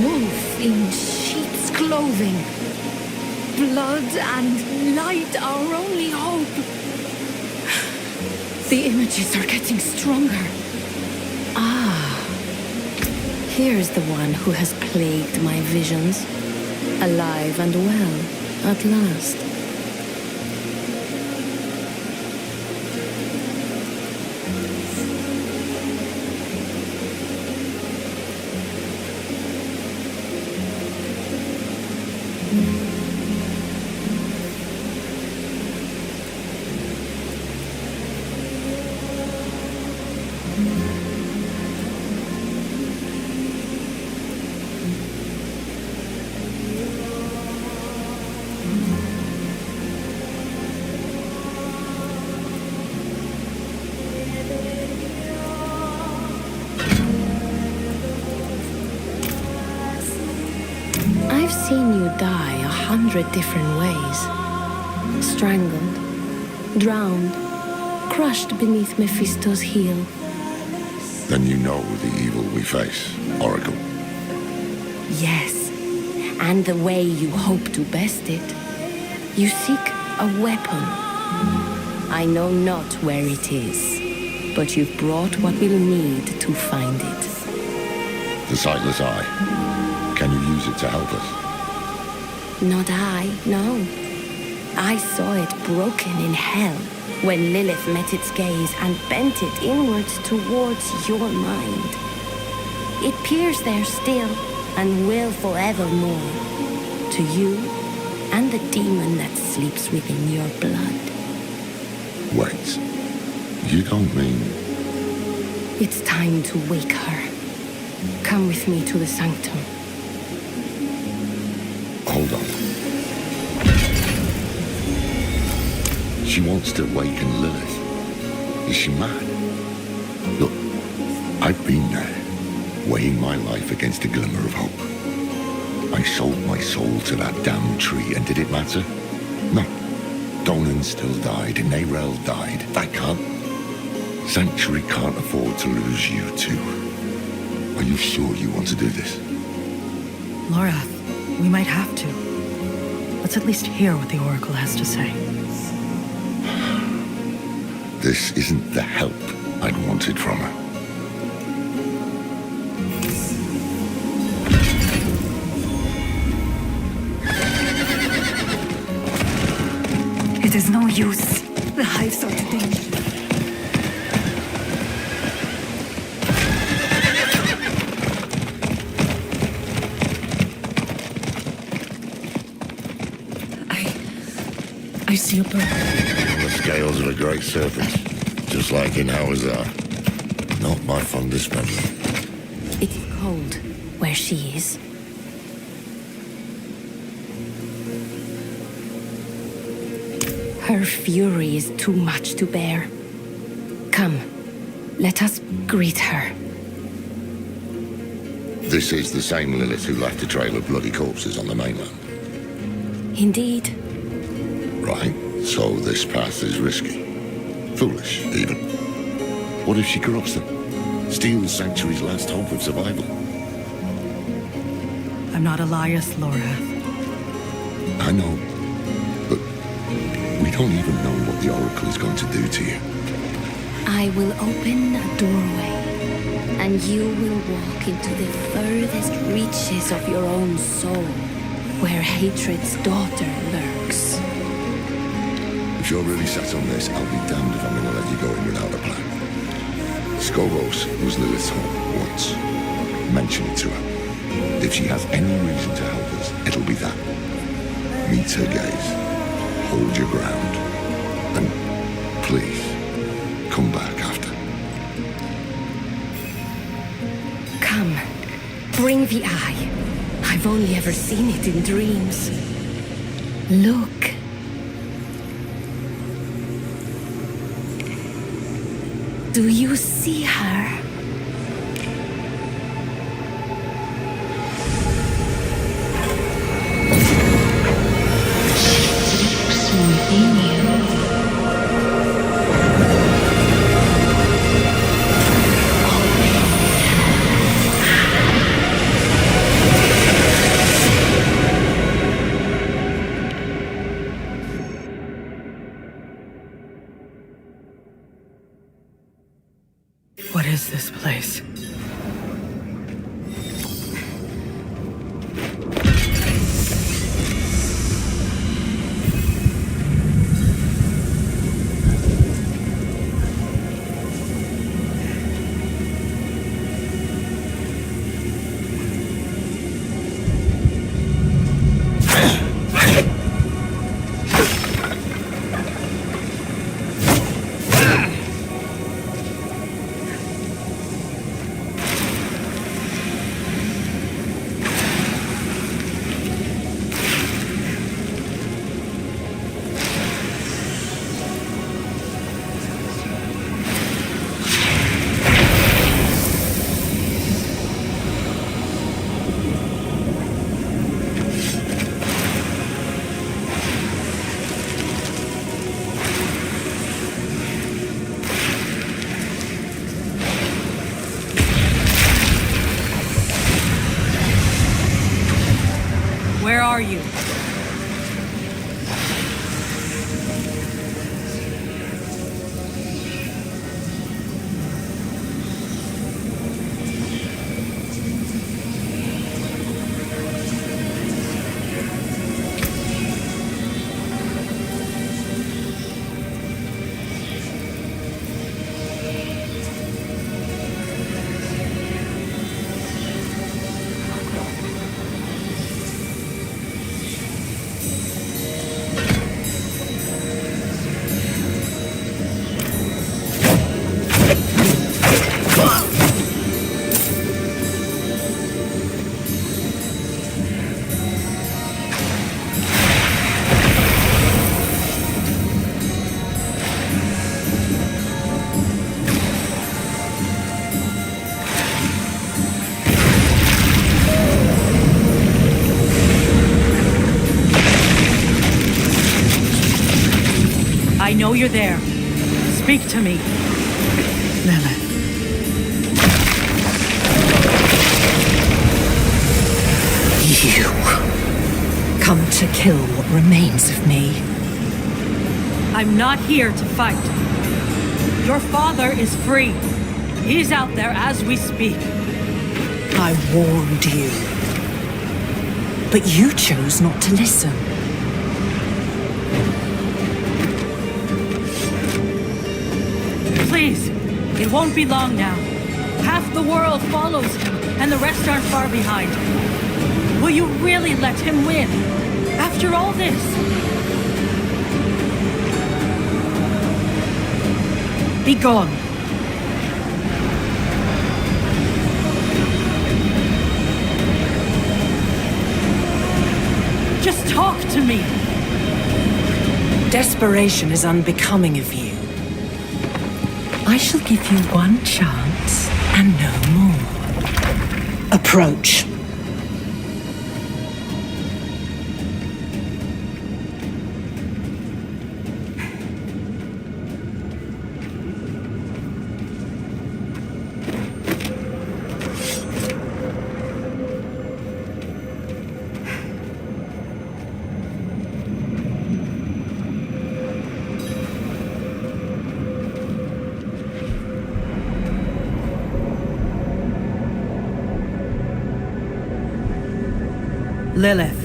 Wolf in sheep's clothing. Blood and light our only hope. The images are getting stronger. Ah. Here's the one who has plagued my visions. Alive and well, at last. I've seen you die 100 different ways. Strangled, drowned, crushed beneath Mephisto's heel. Then you know the evil we face, Oracle. Yes, and the way you hope to best it. You seek a weapon. I know not where it is, but you've brought what we'll need to find it. The sightless eye. Can you use it to help us? Not I, no. I saw it broken in hell when Lilith met its gaze and bent it inwards towards your mind. It appears there still, and will forevermore. To you, and the demon that sleeps within your blood. Wait. You don't mean... It's time to wake her. Come with me to the sanctum. Hold on. She wants to waken Lilith. Is she mad? Look, I've been there, weighing my life against a glimmer of hope. I sold my soul to that damn tree, and did it matter? No. Donan still died, Neyrelle died. I can't... Sanctuary can't afford to lose you too. Are you sure you want to do this? Lorath, we might have to. Let's at least hear what the Oracle has to say. This isn't the help I'd wanted from her. It is no use. The hives are to danger. I see a bird. On the scales of a great serpent, just like in Hawazar. Not my fondest memory. It is cold where she is. Her fury is too much to bear. Come, let us greet her. This is the same Lilith who left a trail of bloody corpses on the mainland. Indeed. Right, so this path is risky. Foolish, even. What if she corrupts them? Steals Sanctuary's last hope of survival? I'm not Elias, Lorath. I know, but we don't even know what the Oracle is going to do to you. I will open a doorway, and you will walk into the furthest reaches of your own soul, where hatred's daughter lurks. If you're really set on this, I'll be damned if I'm going to let you go in without a plan. Skovos was Lilith's home once. Mention it to her. If she has any reason to help us, it'll be that. Meet her gaze. Hold your ground. And please, come back after. Come, bring the eye. I've only ever seen it in dreams. Look. Do you see her? Sleeps within you. What is this place? know you're there. Speak to me. Lilith. You come to kill what remains of me. I'm not here to fight. Your father is free. He's out there as we speak. I warned you. But you chose not to listen. Please, it won't be long now. Half the world follows him, and the rest aren't far behind. Will you really let him win? After all this? Be gone. Just talk to me. Desperation is unbecoming of you. I shall give you one chance and no more. Approach. Lilith.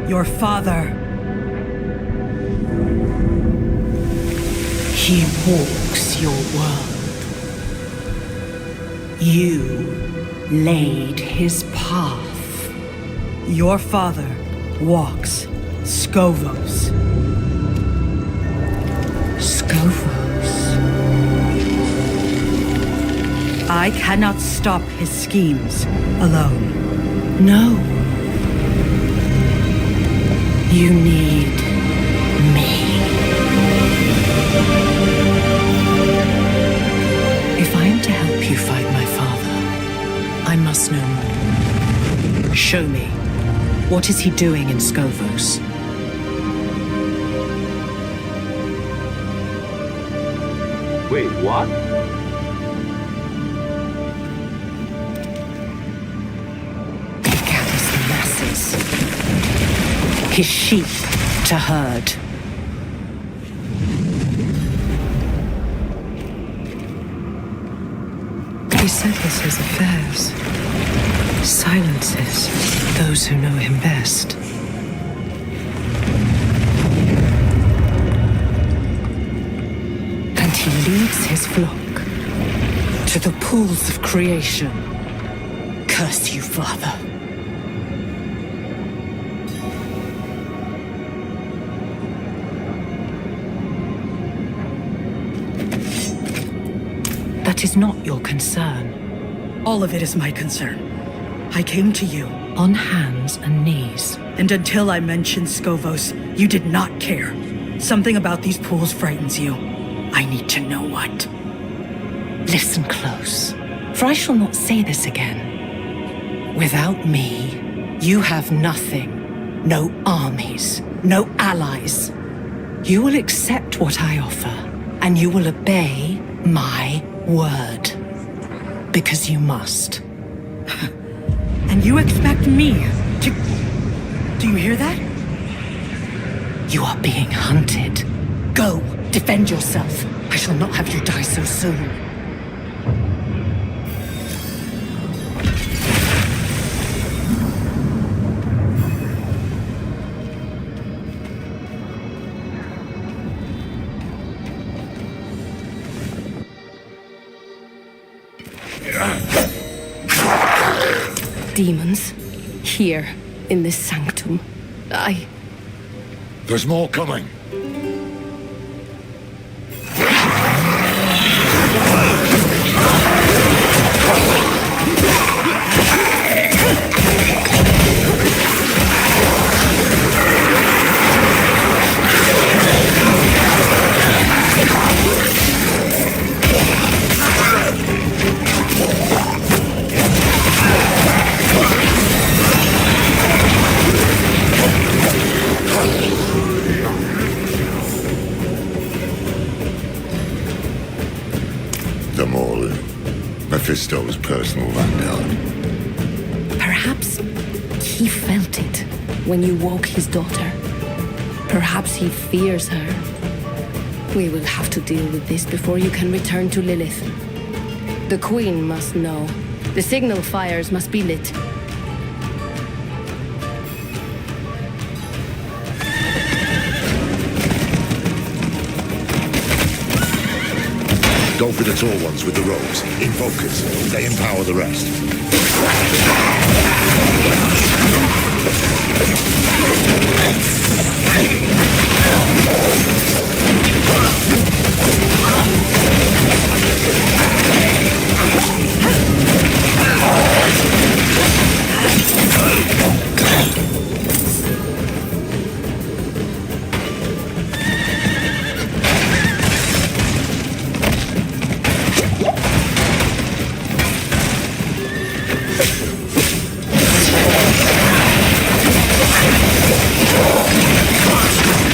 Your father. He walks your world. You laid his path. Your father walks Skovos. Skovos? I cannot stop his schemes alone. No. You need me. If I am to help you fight my father, I must know more. Show me. What is he doing in Skovos? Wait, what? His sheep to herd. He settles his affairs, silences those who know him best. And he leads his flock to the pools of creation. Curse you, Father. That is not your concern. All of it is my concern. I came to you. On hands and knees. And until I mentioned Skovos, you did not care. Something about these pools frightens you. I need to know what. Listen close, for I shall not say this again. Without me, you have nothing. No armies, no allies. You will accept what I offer, and you will obey my word. Because you must. And you expect me to... Do you hear that? You are being hunted. Go, defend yourself. I shall not have you die so soon. Demons, here, in this sanctum. There's more coming. Mephisto's personal vanguard. Perhaps he felt it when you woke his daughter. Perhaps he fears her. We will have to deal with this before you can return to Lilith. The Queen must know. The signal fires must be lit. Go for the tall ones with the ropes. In focus. They empower the rest.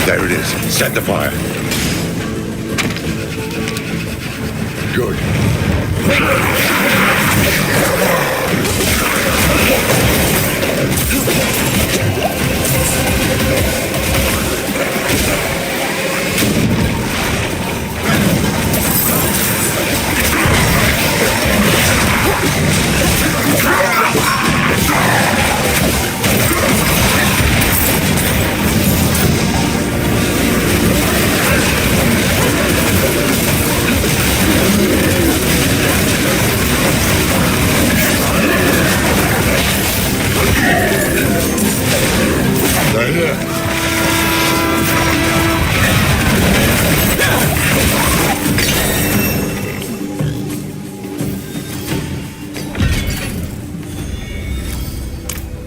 There it is. Set the fire. Good.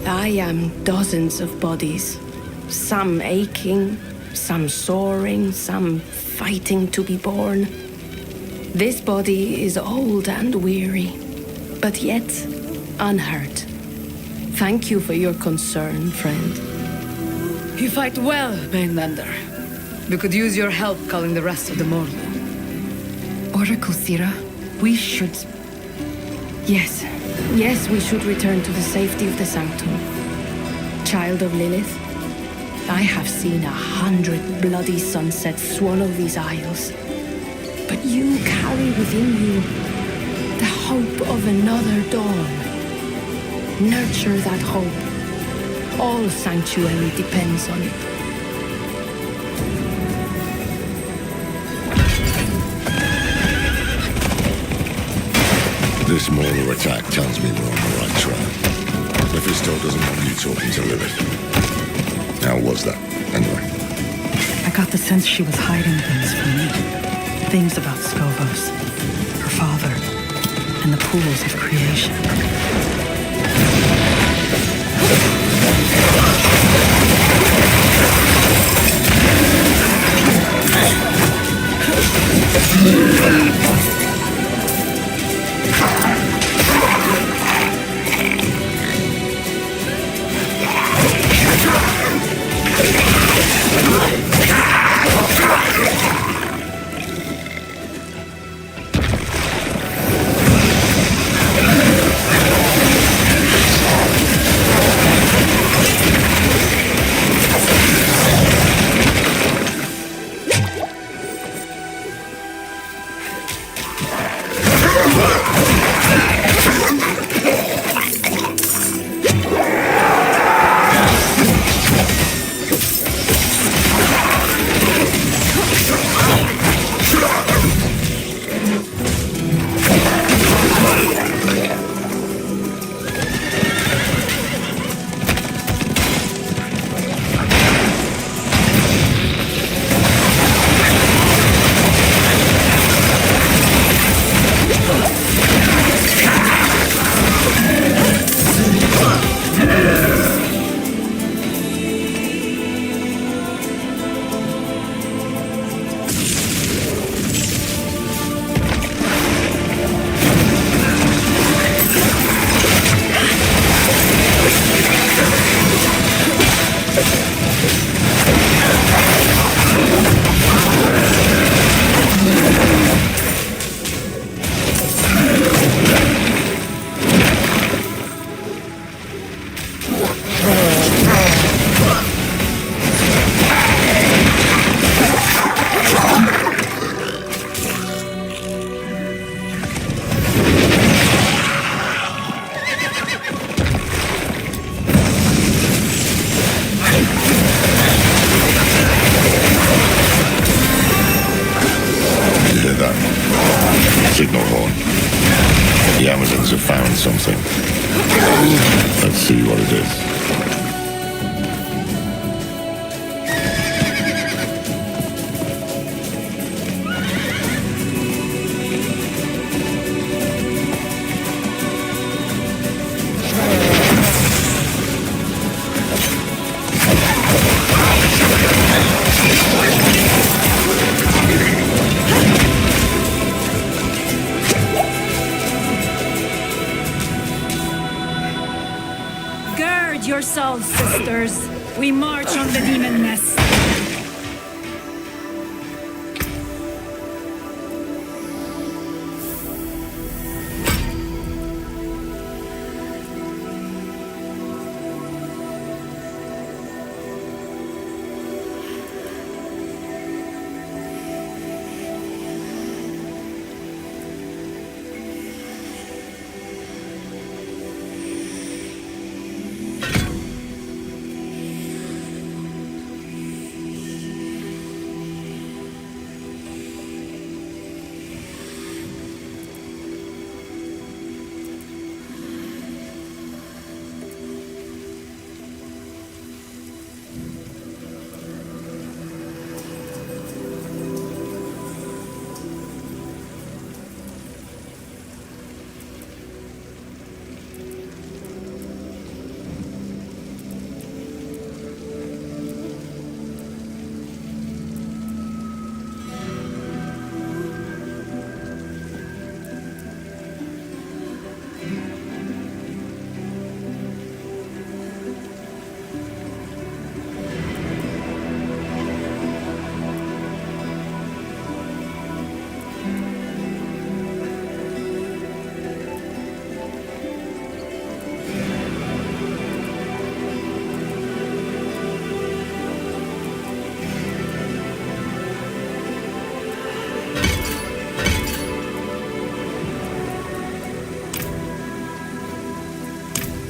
I am dozens of bodies. Some aching, some soaring, some fighting to be born. This body is old and weary, but yet unhurt. Thank you for your concern, friend. You fight well, Mainlander. We could use your help calling the rest of the mortal. Oracle Sira, we should... Yes, we should return to the safety of the Sanctum. Child of Lilith, I have seen 100 bloody sunsets swallow these isles. But you carry within you the hope of another dawn. Nurture that hope. All sanctuary depends on it. This mortal attack tells me we're on the right track. Mephisto doesn't want you talking to Lilith. How was that, anyway? I got the sense she was hiding things from me. Things about Skovos, her father, and the pools of creation. something. Let's see what it is. Gird yourselves, sisters. We march on the demon nest.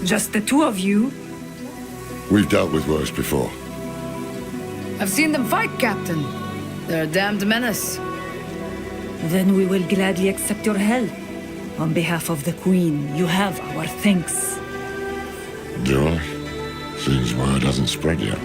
Just the two of you? We've dealt with worse before. I've seen them fight, Captain. They're a damned menace. Then we will gladly accept your help. On behalf of the Queen, you have our thanks. Do I? Seems word hasn't spread yet.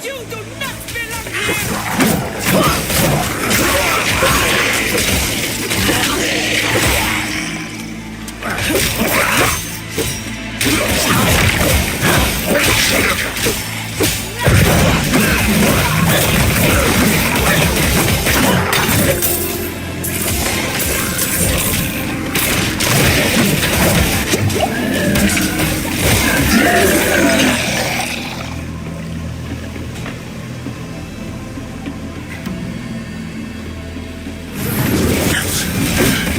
You do not belong here!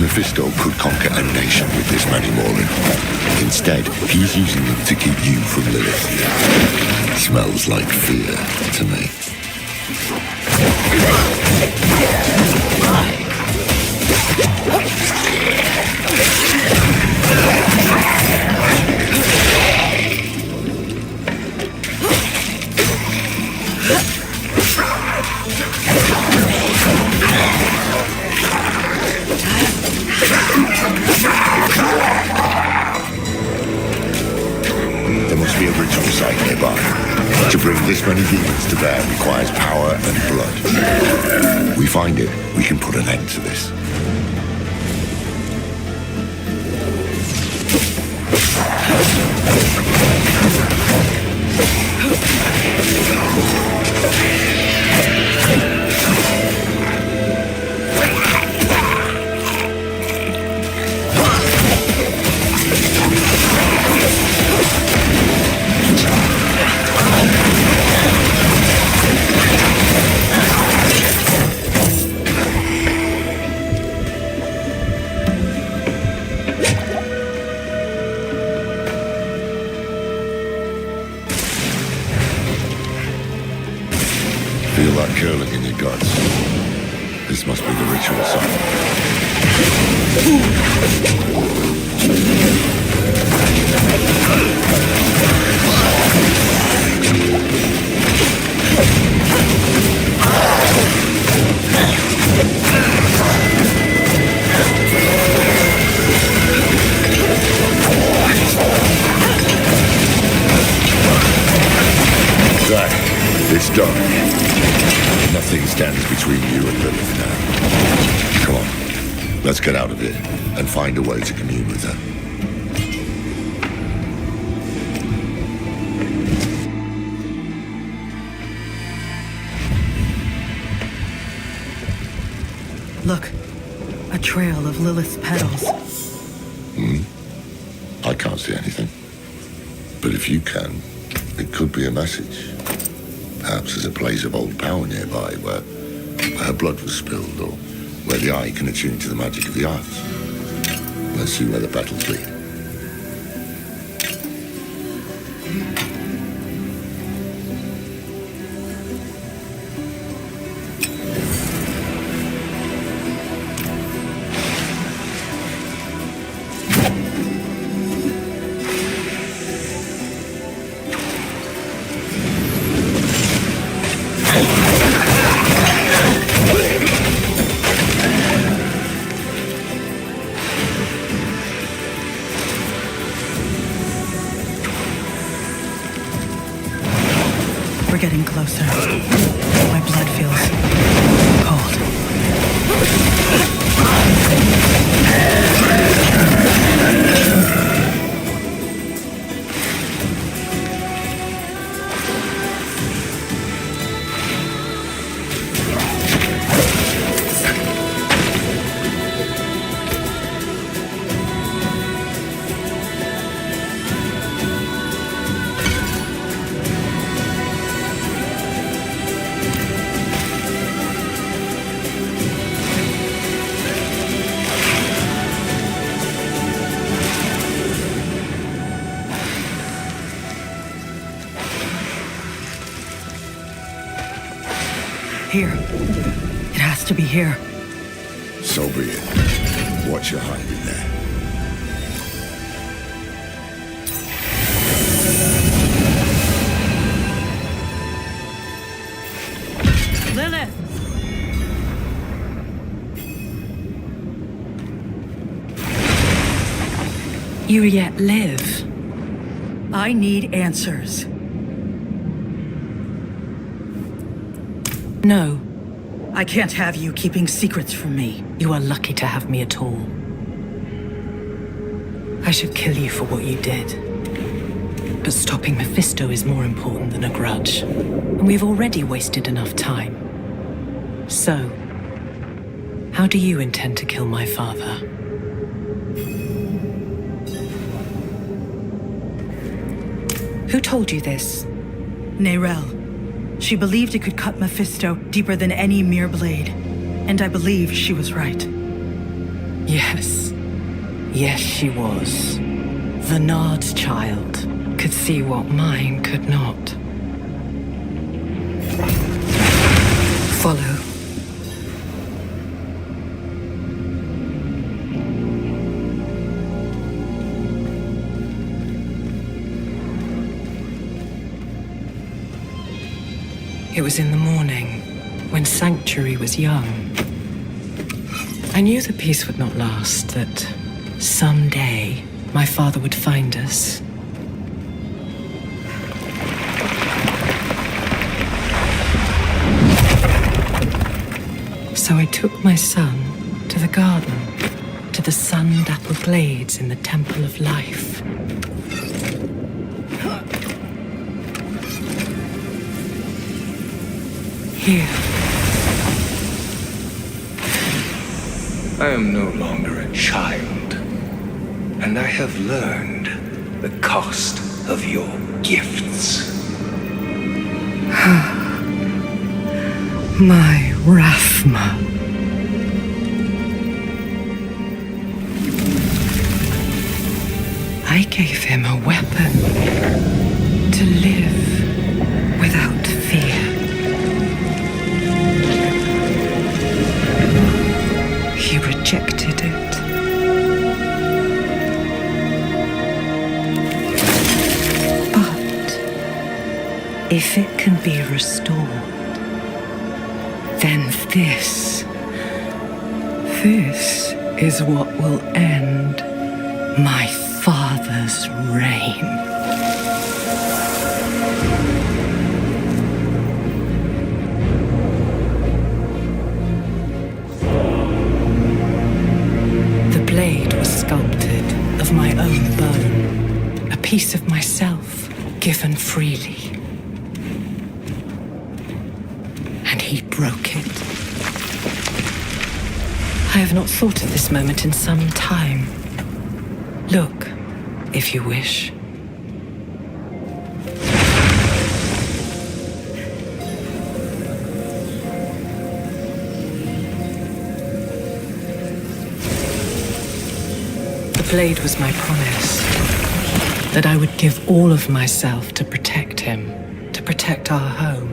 Mephisto could conquer a nation with this many Morin. Instead, he's using them to keep you from Lilith. Smells like fear to me. There must be a ritual site nearby. To bring this many demons to bear requires power and blood. We find it, we can put an end to this. Feel that curling in your guts. This must be the ritual site. There, it's done. Nothing stands between you and Lilith now. Come on, let's get out of here and find a way to commune with her. Look, a trail of Lilith's petals. I can't see anything. But if you can, it could be a message. Perhaps there's a place of old power nearby where her blood was spilled, or where the eye can attune to the magic of the arts. Let's see where the petals lead. We're getting closer. My blood feels cold. Here. It has to be here. So be it. Watch your hiding there. Lilith! You yet live. I need answers. No. I can't have you keeping secrets from me. You are lucky to have me at all. I should kill you for what you did. But stopping Mephisto is more important than a grudge. And we've already wasted enough time. So, how do you intend to kill my father? Who told you this? Neyrelle. She believed it could cut Mephisto deeper than any mere blade. And I believe she was right. Yes. Yes, she was. The Nard's child could see what mine could not. Follow. It was in the morning, when Sanctuary was young. I knew the peace would not last, that someday my father would find us. So I took my son to the garden, to the sun-dappled glades in the Temple of Life. Here. I am no longer a child, and I have learned the cost of your gifts. My Rathma. I gave him a weapon to live without fear. He rejected it. But if it can be restored, then this is what will end my father's reign. The blade was sculpted of my own bone, a piece of myself given freely. And he broke it. I have not thought of this moment in some time. Look, if you wish. The blade was my promise, that I would give all of myself to protect him, to protect our home.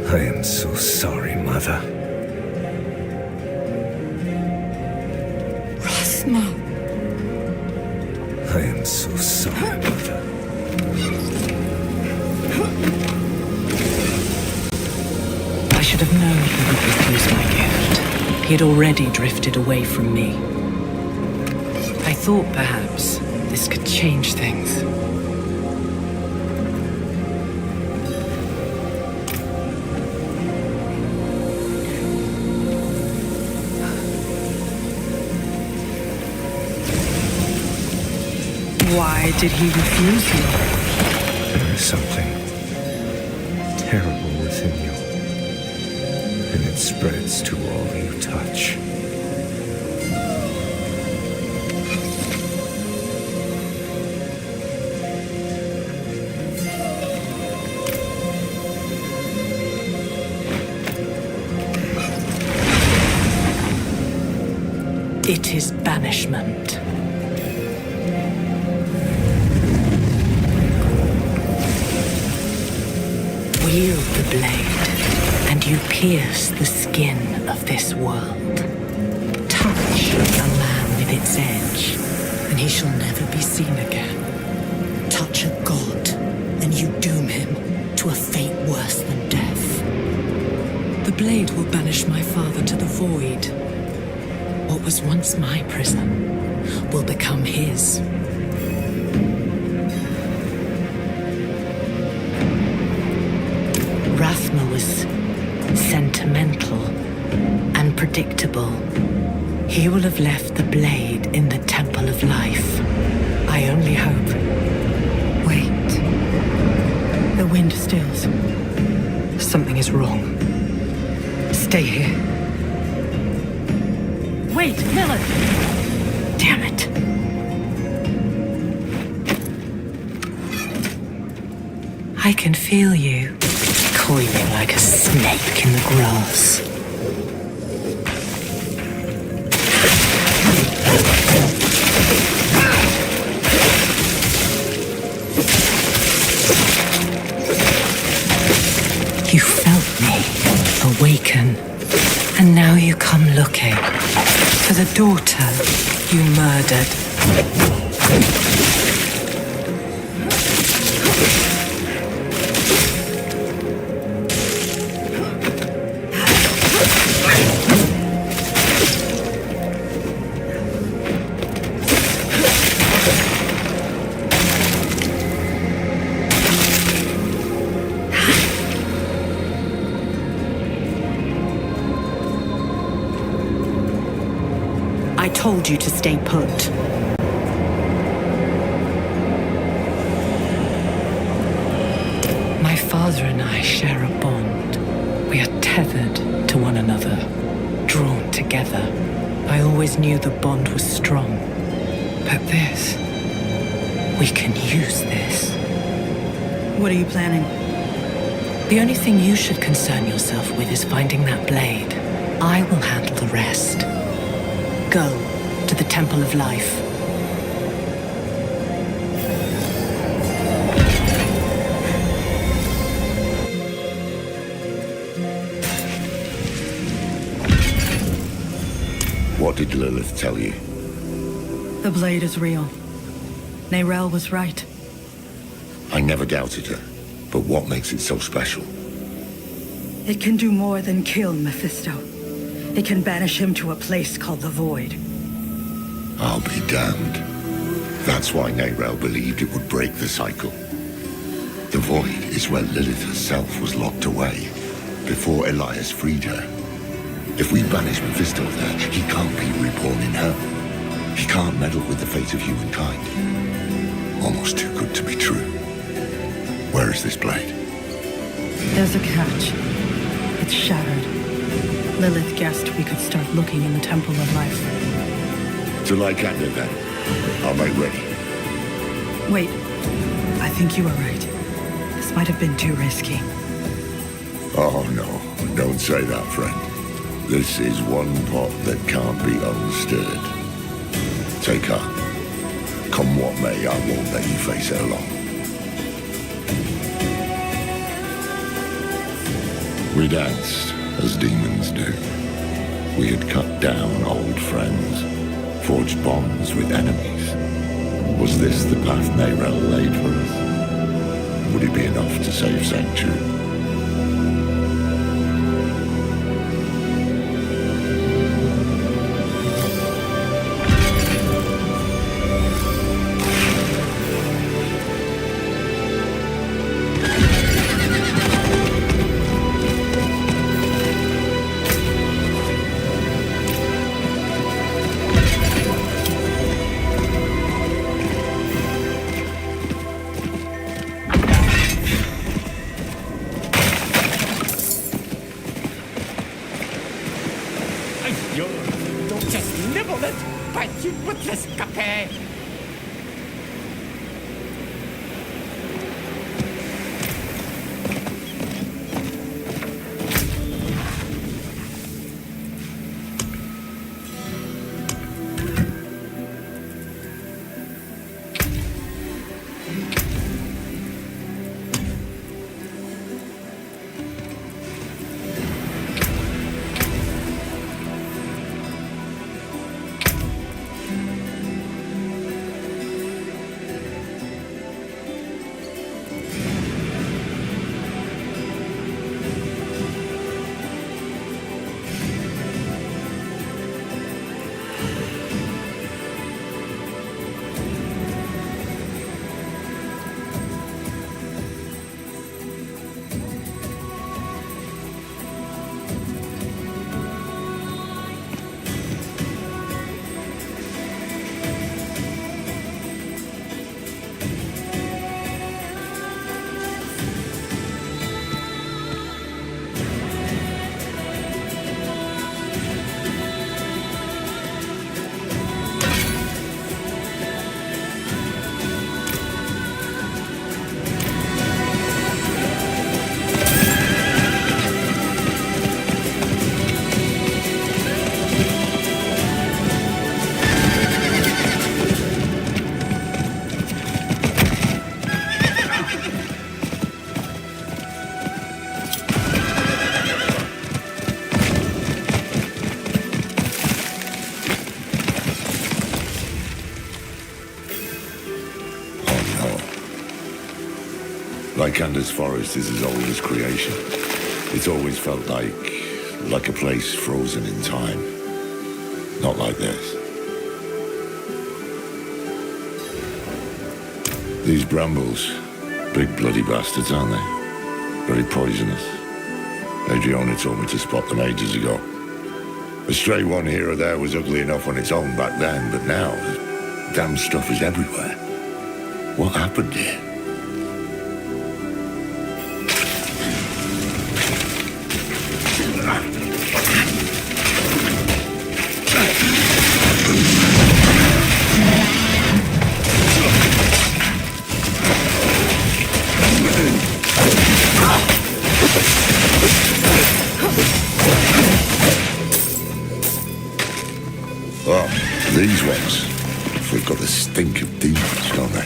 I am so sorry, Mother. Rasma. I am so sorry, Mother. I should have known he would refuse my gift. He had already drifted away from me. I thought perhaps this could change things. Why did he refuse you? There is something terrible within you, and it spreads to all you touch. It is banishment. Wield the blade, and you pierce the skin of this world. Touch a man with its edge, and he shall never be seen again. Touch a god, and you doom him to a fate worse than death. The blade will banish my father to the void, What was once my prison will become his. Rathma was sentimental and predictable. He will have left the blade in the Temple of Life. I only hope. Wait. The wind stills. Something is wrong. Stay here. Wait, Lilith! Damn it. I can feel you, coiling like a snake in the grass. You felt me awaken, and now you come looking for the daughter you murdered. I told you to stay put. My father and I share a bond. We are tethered to one another, drawn together. I always knew the bond was strong. But this, we can use this. What are you planning? The only thing you should concern yourself with is finding that blade. I will handle the rest. Go to the Temple of Life. What did Lilith tell you? The blade is real. Neyrelle was right. I never doubted her. But what makes it so special? It can do more than kill Mephisto. It can banish him to a place called the Void. I'll be damned. That's why Neyrelle believed it would break the cycle. The Void is where Lilith herself was locked away, before Elias freed her. If we banish Mephisto there, he can't be reborn in hell. He can't meddle with the fate of humankind. Almost too good to be true. Where is this blade? There's a catch. It's shattered. Lilith guessed we could start looking in the Temple of Life. To Lycander then. I'll make ready. Wait. I think you were right. This might have been too risky. Oh no, don't say that, friend. This is one pot that can't be unstirred. Take heart. Come what may, I won't let you face it alone. We danced, as demons do. We had cut down old friends, forged bonds with enemies. Was this the path Neyrelle laid for us? Would it be enough to save Sanctuary? Don't just nibble it, bite you with this cupé. Lycander's forest is as old as creation. It's always felt like a place frozen in time. Not like this. These brambles, big bloody bastards, aren't they? Very poisonous. Adriana told me to spot them ages ago. A stray one here or there was ugly enough on its own back then, but now, damn stuff is everywhere. What happened here? Oh, these ones. They've got the stink of demons, don't they?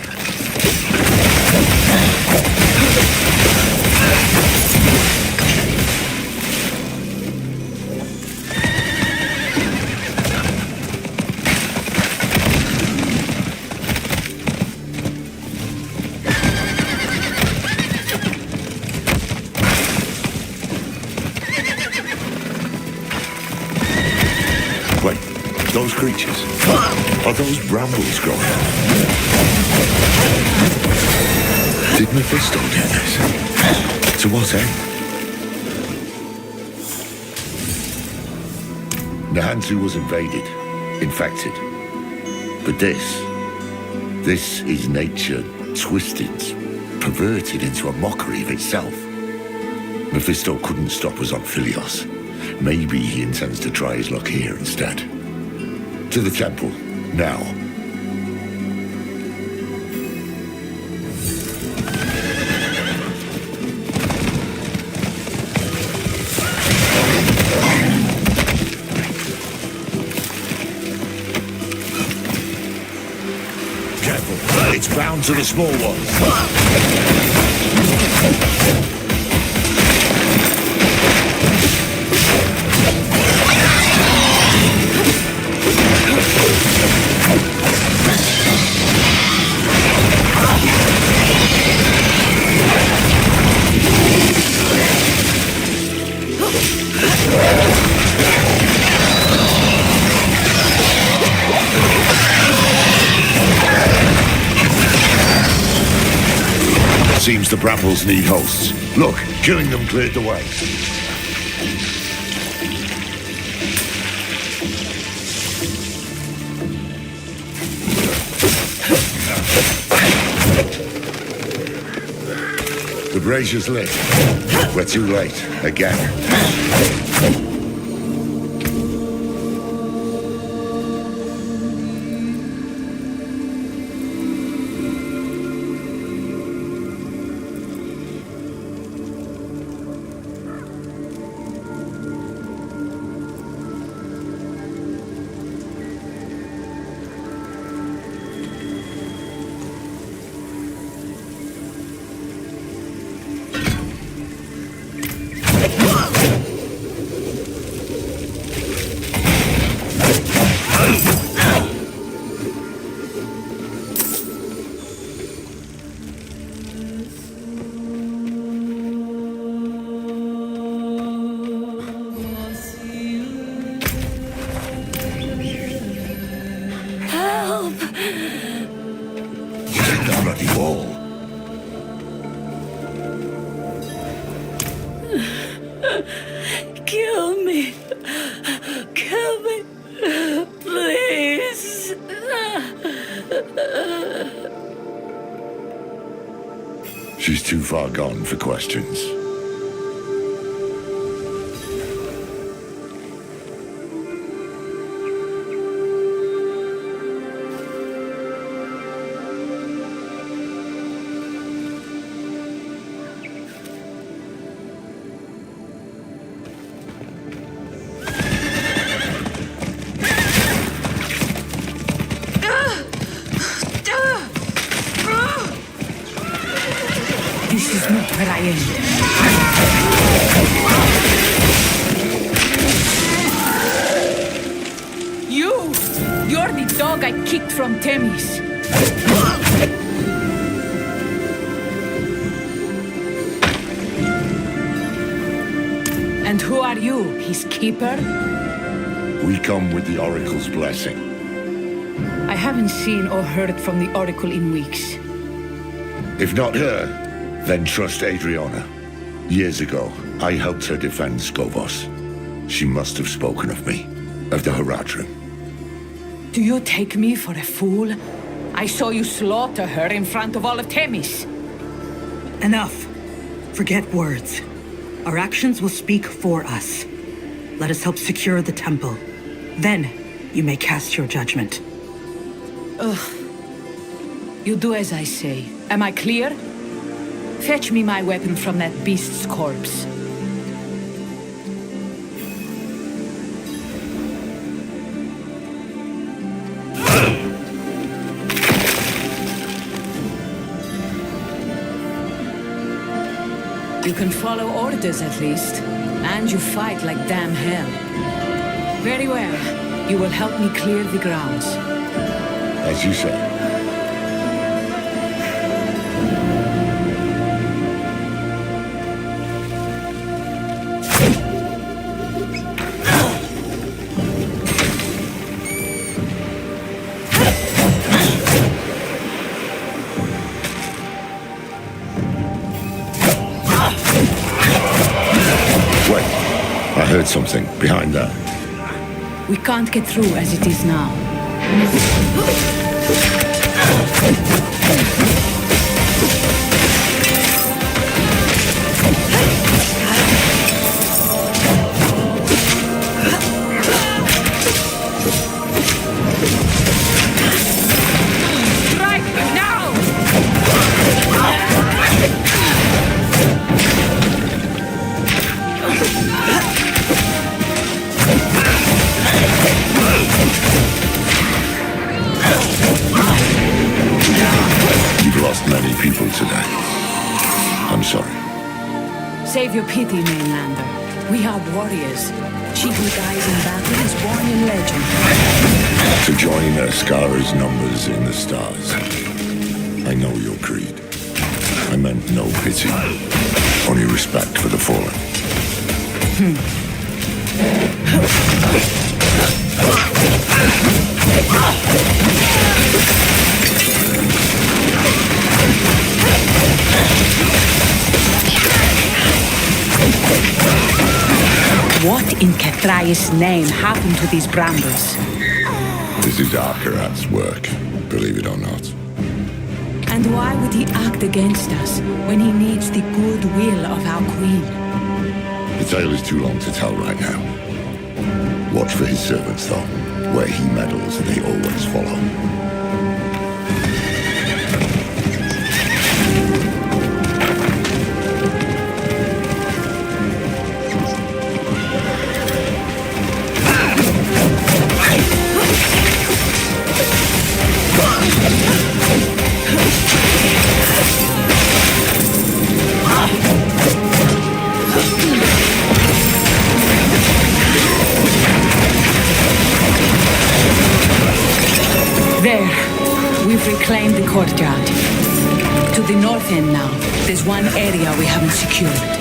Those creatures? Are those brambles growing? Did Mephisto do this? To what end? Nahantu was invaded, infected. But this is nature twisted, perverted into a mockery of itself. Mephisto couldn't stop us on Philios. Maybe he intends to try his luck here instead. To the temple, now. Careful, it's bound to the small ones. Seems the brambles need hosts. Look, killing them cleared the way. The brazier's lit. We're too late. Again. Kill me. Kill me. Please. She's too far gone for questions. This is not where I am. You're the dog I kicked from Temis. are you, his keeper? We come with the Oracle's blessing. I haven't seen or heard from the Oracle in weeks. If not her, then trust Adriana. Years ago, I helped her defend Skovos. She must have spoken of me, of the Horadrim. Do you take me for a fool? I saw you slaughter her in front of all of Temis. Enough. Forget words. Our actions will speak for us. Let us help secure the temple. Then, you may cast your judgment. Ugh. You do as I say. Am I clear? Fetch me my weapon from that beast's corpse. You can follow orders at least, and you fight like damn hell. Very well. You will help me clear the grounds. As you say. I heard something behind that. We can't get through as it is now. Strike now! You've lost many people today. I'm sorry. Save your pity, mainlander. We are warriors. She who dies in battle is born in legend. To join Ascara's numbers in the stars. I know your creed. I meant no pity. Only respect for the fallen. What in Kethrai's name happened to these brambles? This is Akarat's work, believe it or not. And why would he act against us when he needs the goodwill of our queen? The tale is too long to tell right now. Watch for his servants, though. Where he meddles, they always follow. There, we've reclaimed the courtyard. To the north end now, there's one area we haven't secured.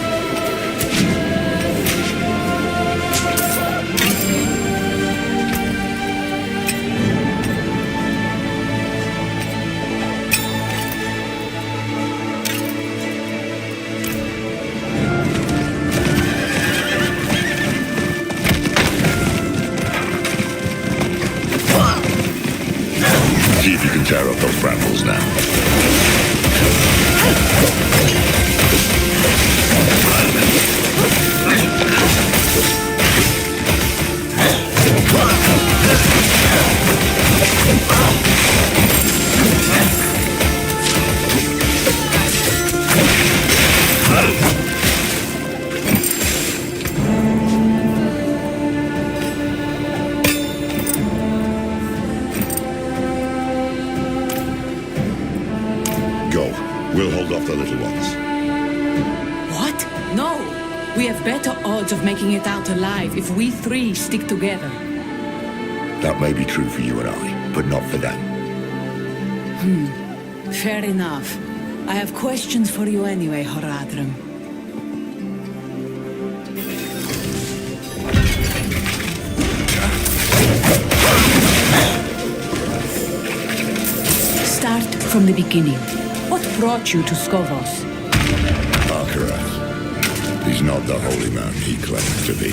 See if you can tear up those brambles now. We'll hold off the little ones. What? No! We have better odds of making it out alive if we three stick together. That may be true for you and I, but not for them. Fair enough. I have questions for you anyway, Horadrim. from the beginning. What brought you to Skovos? Akarat. He's not the holy man he claims to be.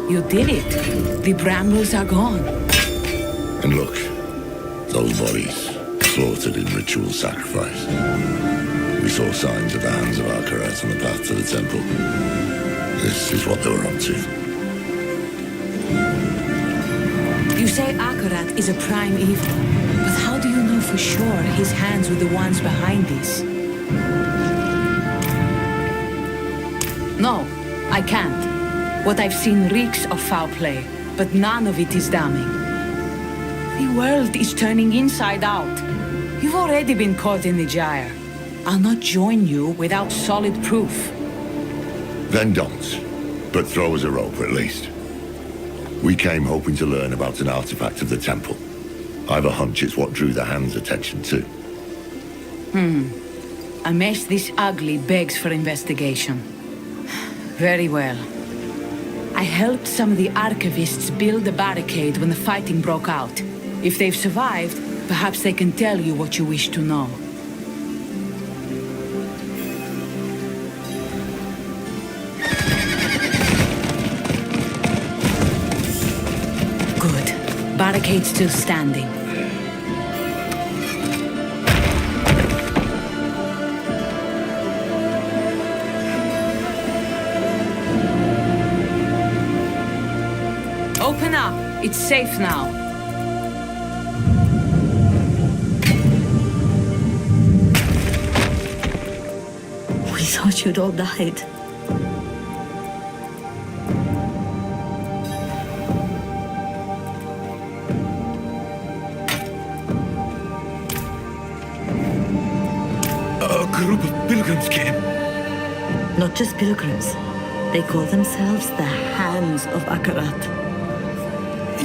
You did it. The brambles are gone. And look, those bodies, slaughtered in ritual sacrifice. We saw signs of the hands of Akarat on the path to the temple. This is what they were up to. You say Akarat is a prime evil, but how do you know for sure his hands were the ones behind this? No, I can't. What I've seen reeks of foul play, but none of it is damning. The world is turning inside out. You've already been caught in the gyre. I'll not join you without solid proof. Then don't. But throw us a rope, at least. We came hoping to learn about an artifact of the temple. I've a hunch it's what drew the Hand's attention too. A mess this ugly begs for investigation. Very well. I helped some of the archivists build the barricade when the fighting broke out. If they've survived, perhaps they can tell you what you wish to know. Good. Barricade still standing. Open up. It's safe now. We thought you'd all died. A group of pilgrims came. Not just pilgrims. They call themselves the Hands of Akarat.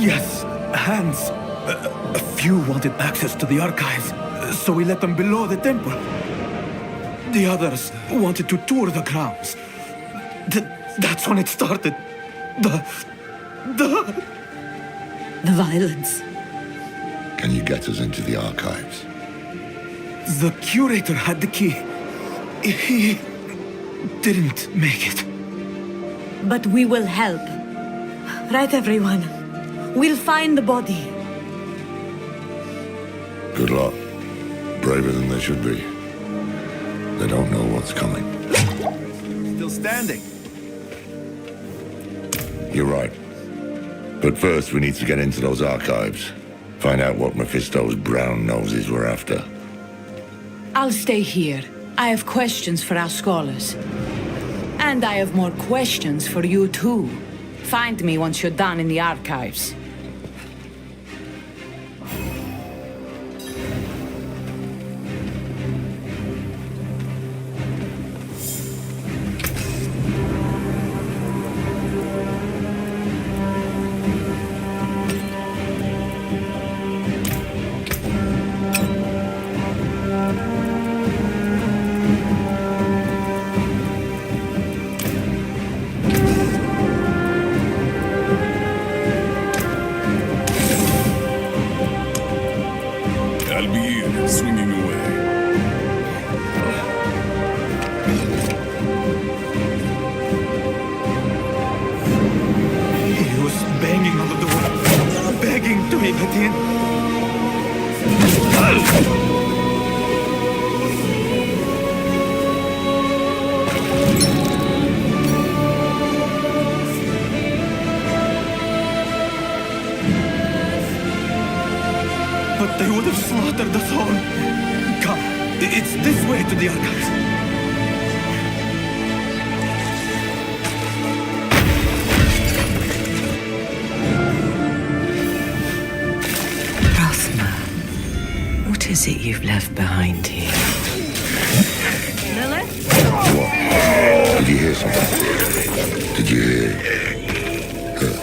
Yes, hands. A few wanted access to the archives, so we let them below the temple. The others wanted to tour the grounds. That's when it started. The violence. Can you get us into the archives? The curator had the key. He didn't make it. But we will help. Right, everyone? We'll find the body. Good luck. Braver than they should be. They don't know what's coming. Still standing. You're right. But first we need to get into those archives. Find out what Mephisto's brown noses were after. I'll stay here. I have questions for our scholars. And I have more questions for you too. Find me once you're done in the archives. me, Paladin. But they would have slaughtered us all. Come, it's this way to the archives. What is it you've left behind here? Lilith? What? Did you hear something? Did you hear her?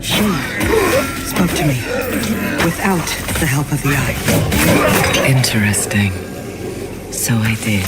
She spoke to me without the help of the eye. Interesting. So I did.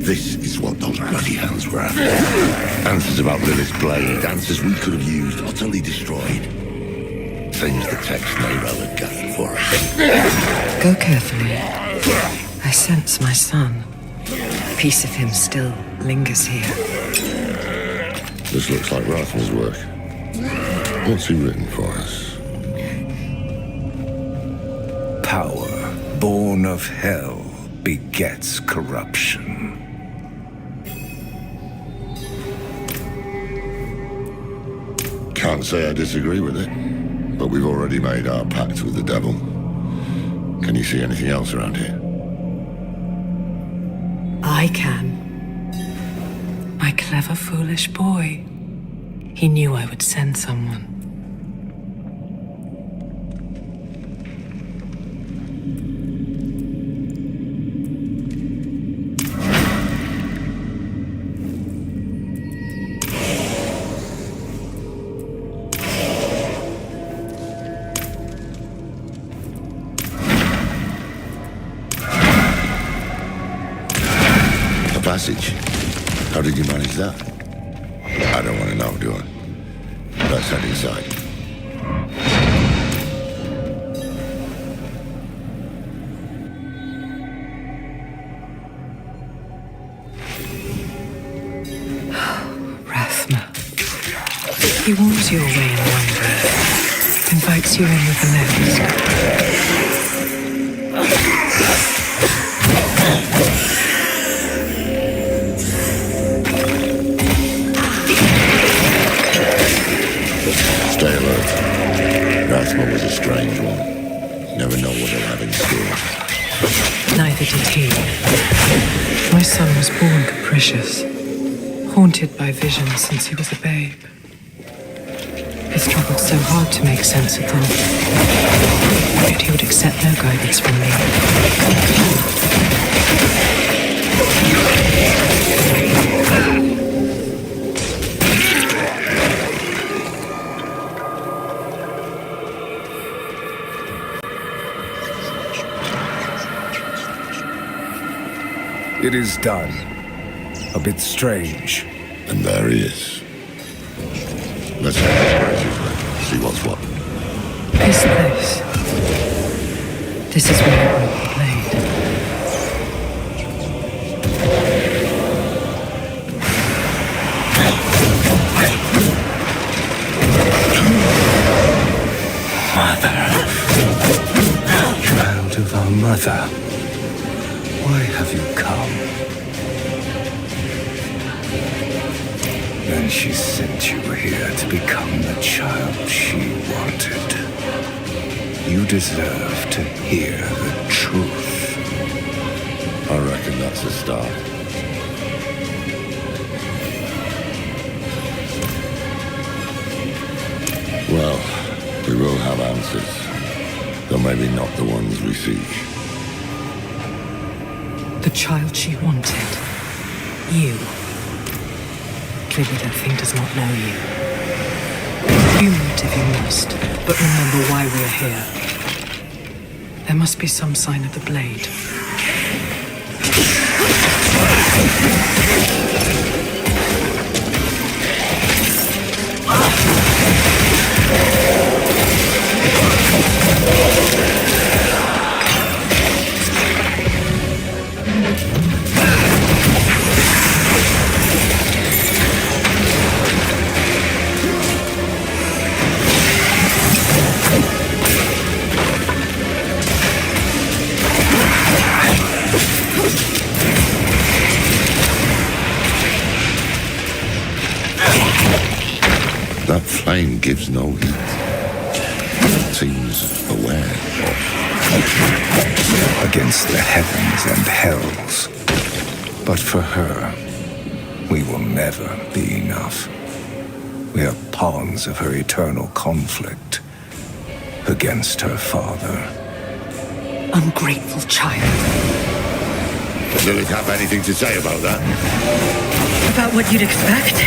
This is what those bloody hands were after. Answers about Lilith's blade, answers we could have used, utterly destroyed. Things the text Neyrelle had gathered for us. Go carefully. I sense my son. A piece of him still lingers here. This looks like Rathma's work. What's he written for us? Power, born of hell, begets corruption. Can't say I disagree with it, but we've already made our pact with the devil. Can you see anything else around here? I can. My clever, foolish boy. He knew I would send someone. Passage. How did you manage that? I don't want to know, do I? Let's head inside. Rathma. He warns you away in one breath, invites you in with the next. Stay alert. Rathma was a strange one. You never know what he'll have in store. Neither did he. My son was born capricious, haunted by visions since he was a babe. He struggled so hard to make sense of them, yet he would accept no guidance from me. It is done. A bit strange. And there he is. Let's head this way, see what's what. This place. This is where I broke the blade. Mother. Child of our mother. Why have you come? Then she sent you here to become the child she wanted. You deserve to hear the truth. I reckon that's a start. Well, we will have answers, though maybe not the ones we seek. The child she wanted. You. Clearly that thing does not know you. You meet if you must, but remember why we're here. There must be some sign of the blade. That flame gives no heat. Seems aware of. Against the heavens and hells. But for her, we will never be enough. We are pawns of her eternal conflict against her father. Ungrateful child. Does Lilith have anything to say about that? About what you'd expect?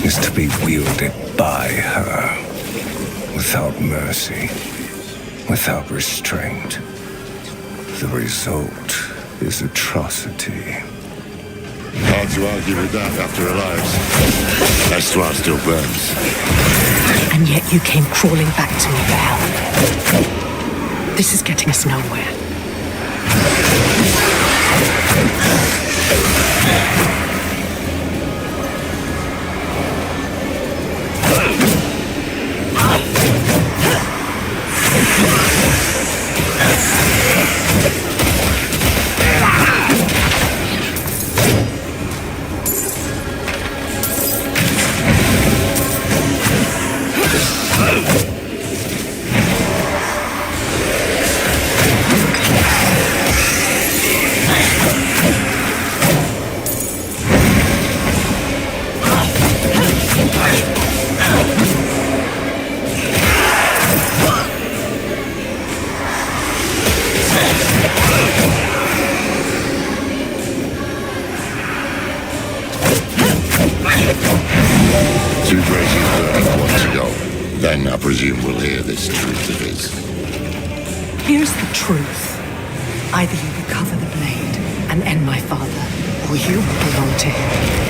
is to be wielded by her, without mercy, without restraint. The result is atrocity. Hard to argue with that after her lives. Estoile still burns. And yet you came crawling back to me for help. This is getting us nowhere. Then I presume we'll hear this truth of his. Here's the truth. Either you recover the blade and end my father, or you will belong to him.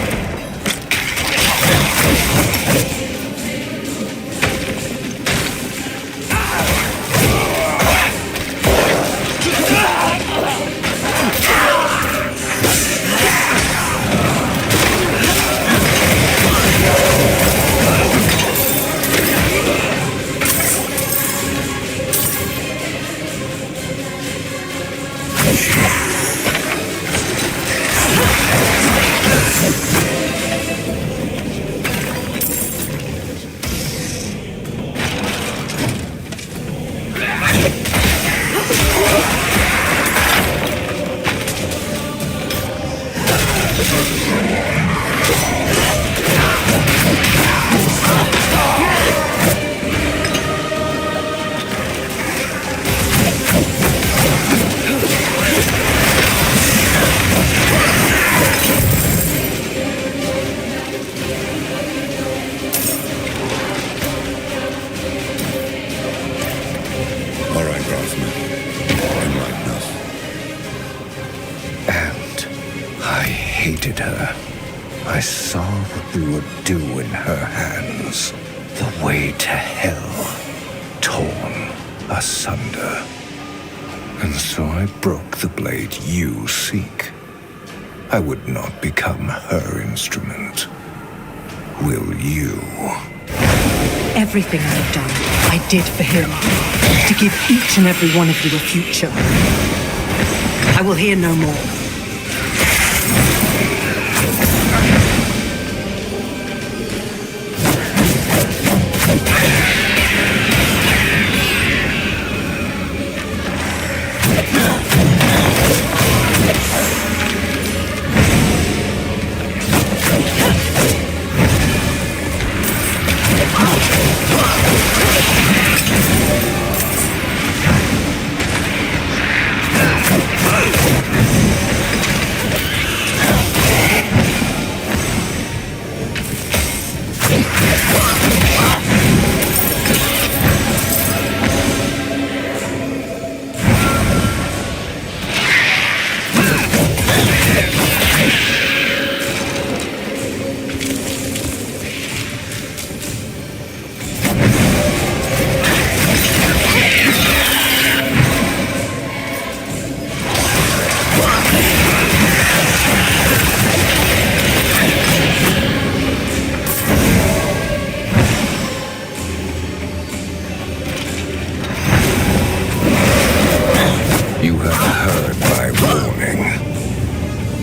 I saw what we would do in her hands. The way to hell, torn asunder. And so I broke the blade you seek. I would not become her instrument. Will you? Everything I've done, I did for him. To give each and every one of you a future. I will hear no more.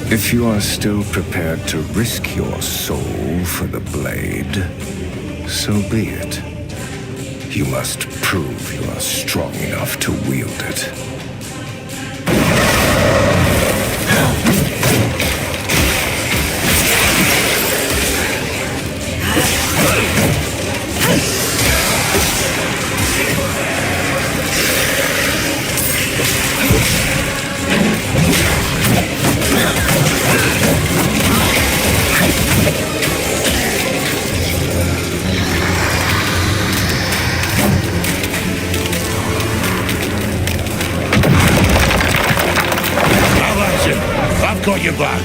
If you are still prepared to risk your soul for the blade, so be it. You must prove you are strong enough to wield it. got your back.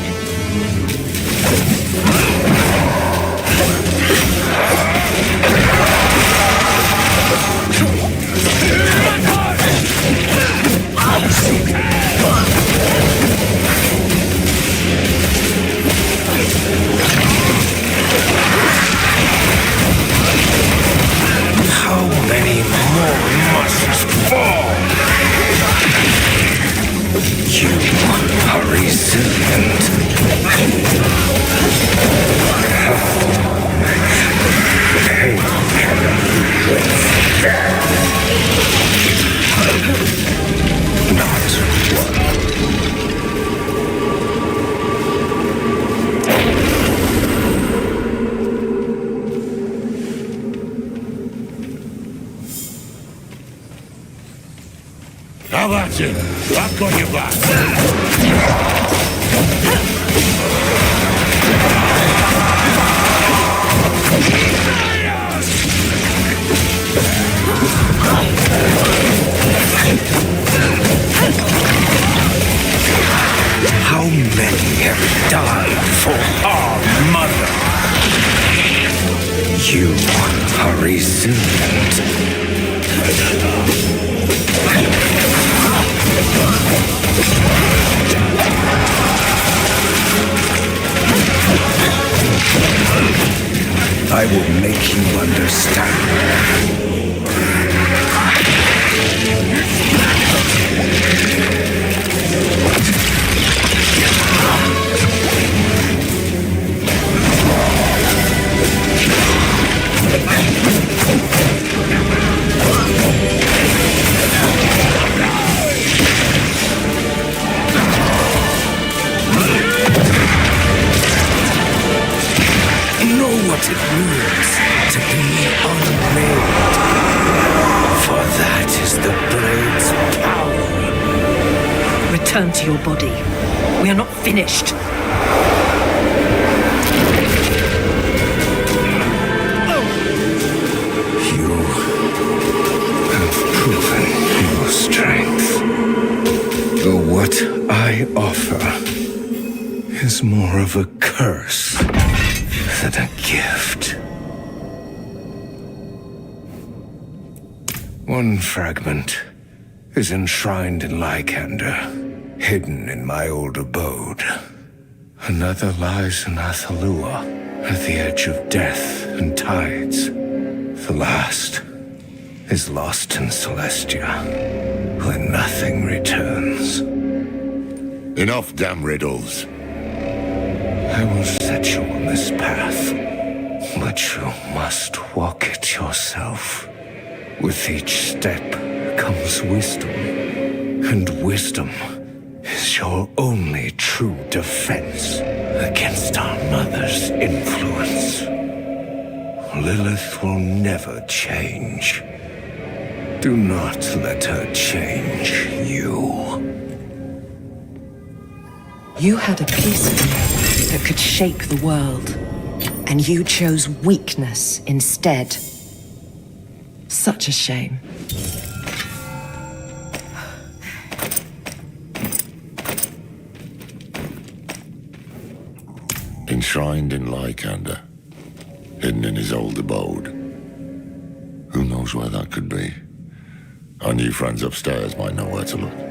How many more must fall? You are resilient. Pain can not one. How about it? I've got your back. How many have died for our mother? You are resilient. I will make you understand. Know what it means to be unmade. For that is the blade's power. Return to your body. We are not finished. You have proven your strength. Though what I offer is more of a curse than a gift. One fragment is enshrined in Lycander, hidden in my old abode. Another lies in Athalua, at the edge of death and tides. The last is lost in Celestia, where nothing returns. Enough damn riddles. I will set you on this path, but you must walk it yourself. With each step comes wisdom, and wisdom is your only true defense against our mother's influence. Lilith will never change. Do not let her change you. You had a piece of me that could shape the world, and you chose weakness instead. Such a shame. Enshrined in Lycander, hidden in his old abode. Who knows where that could be? Our new friends upstairs might know where to look.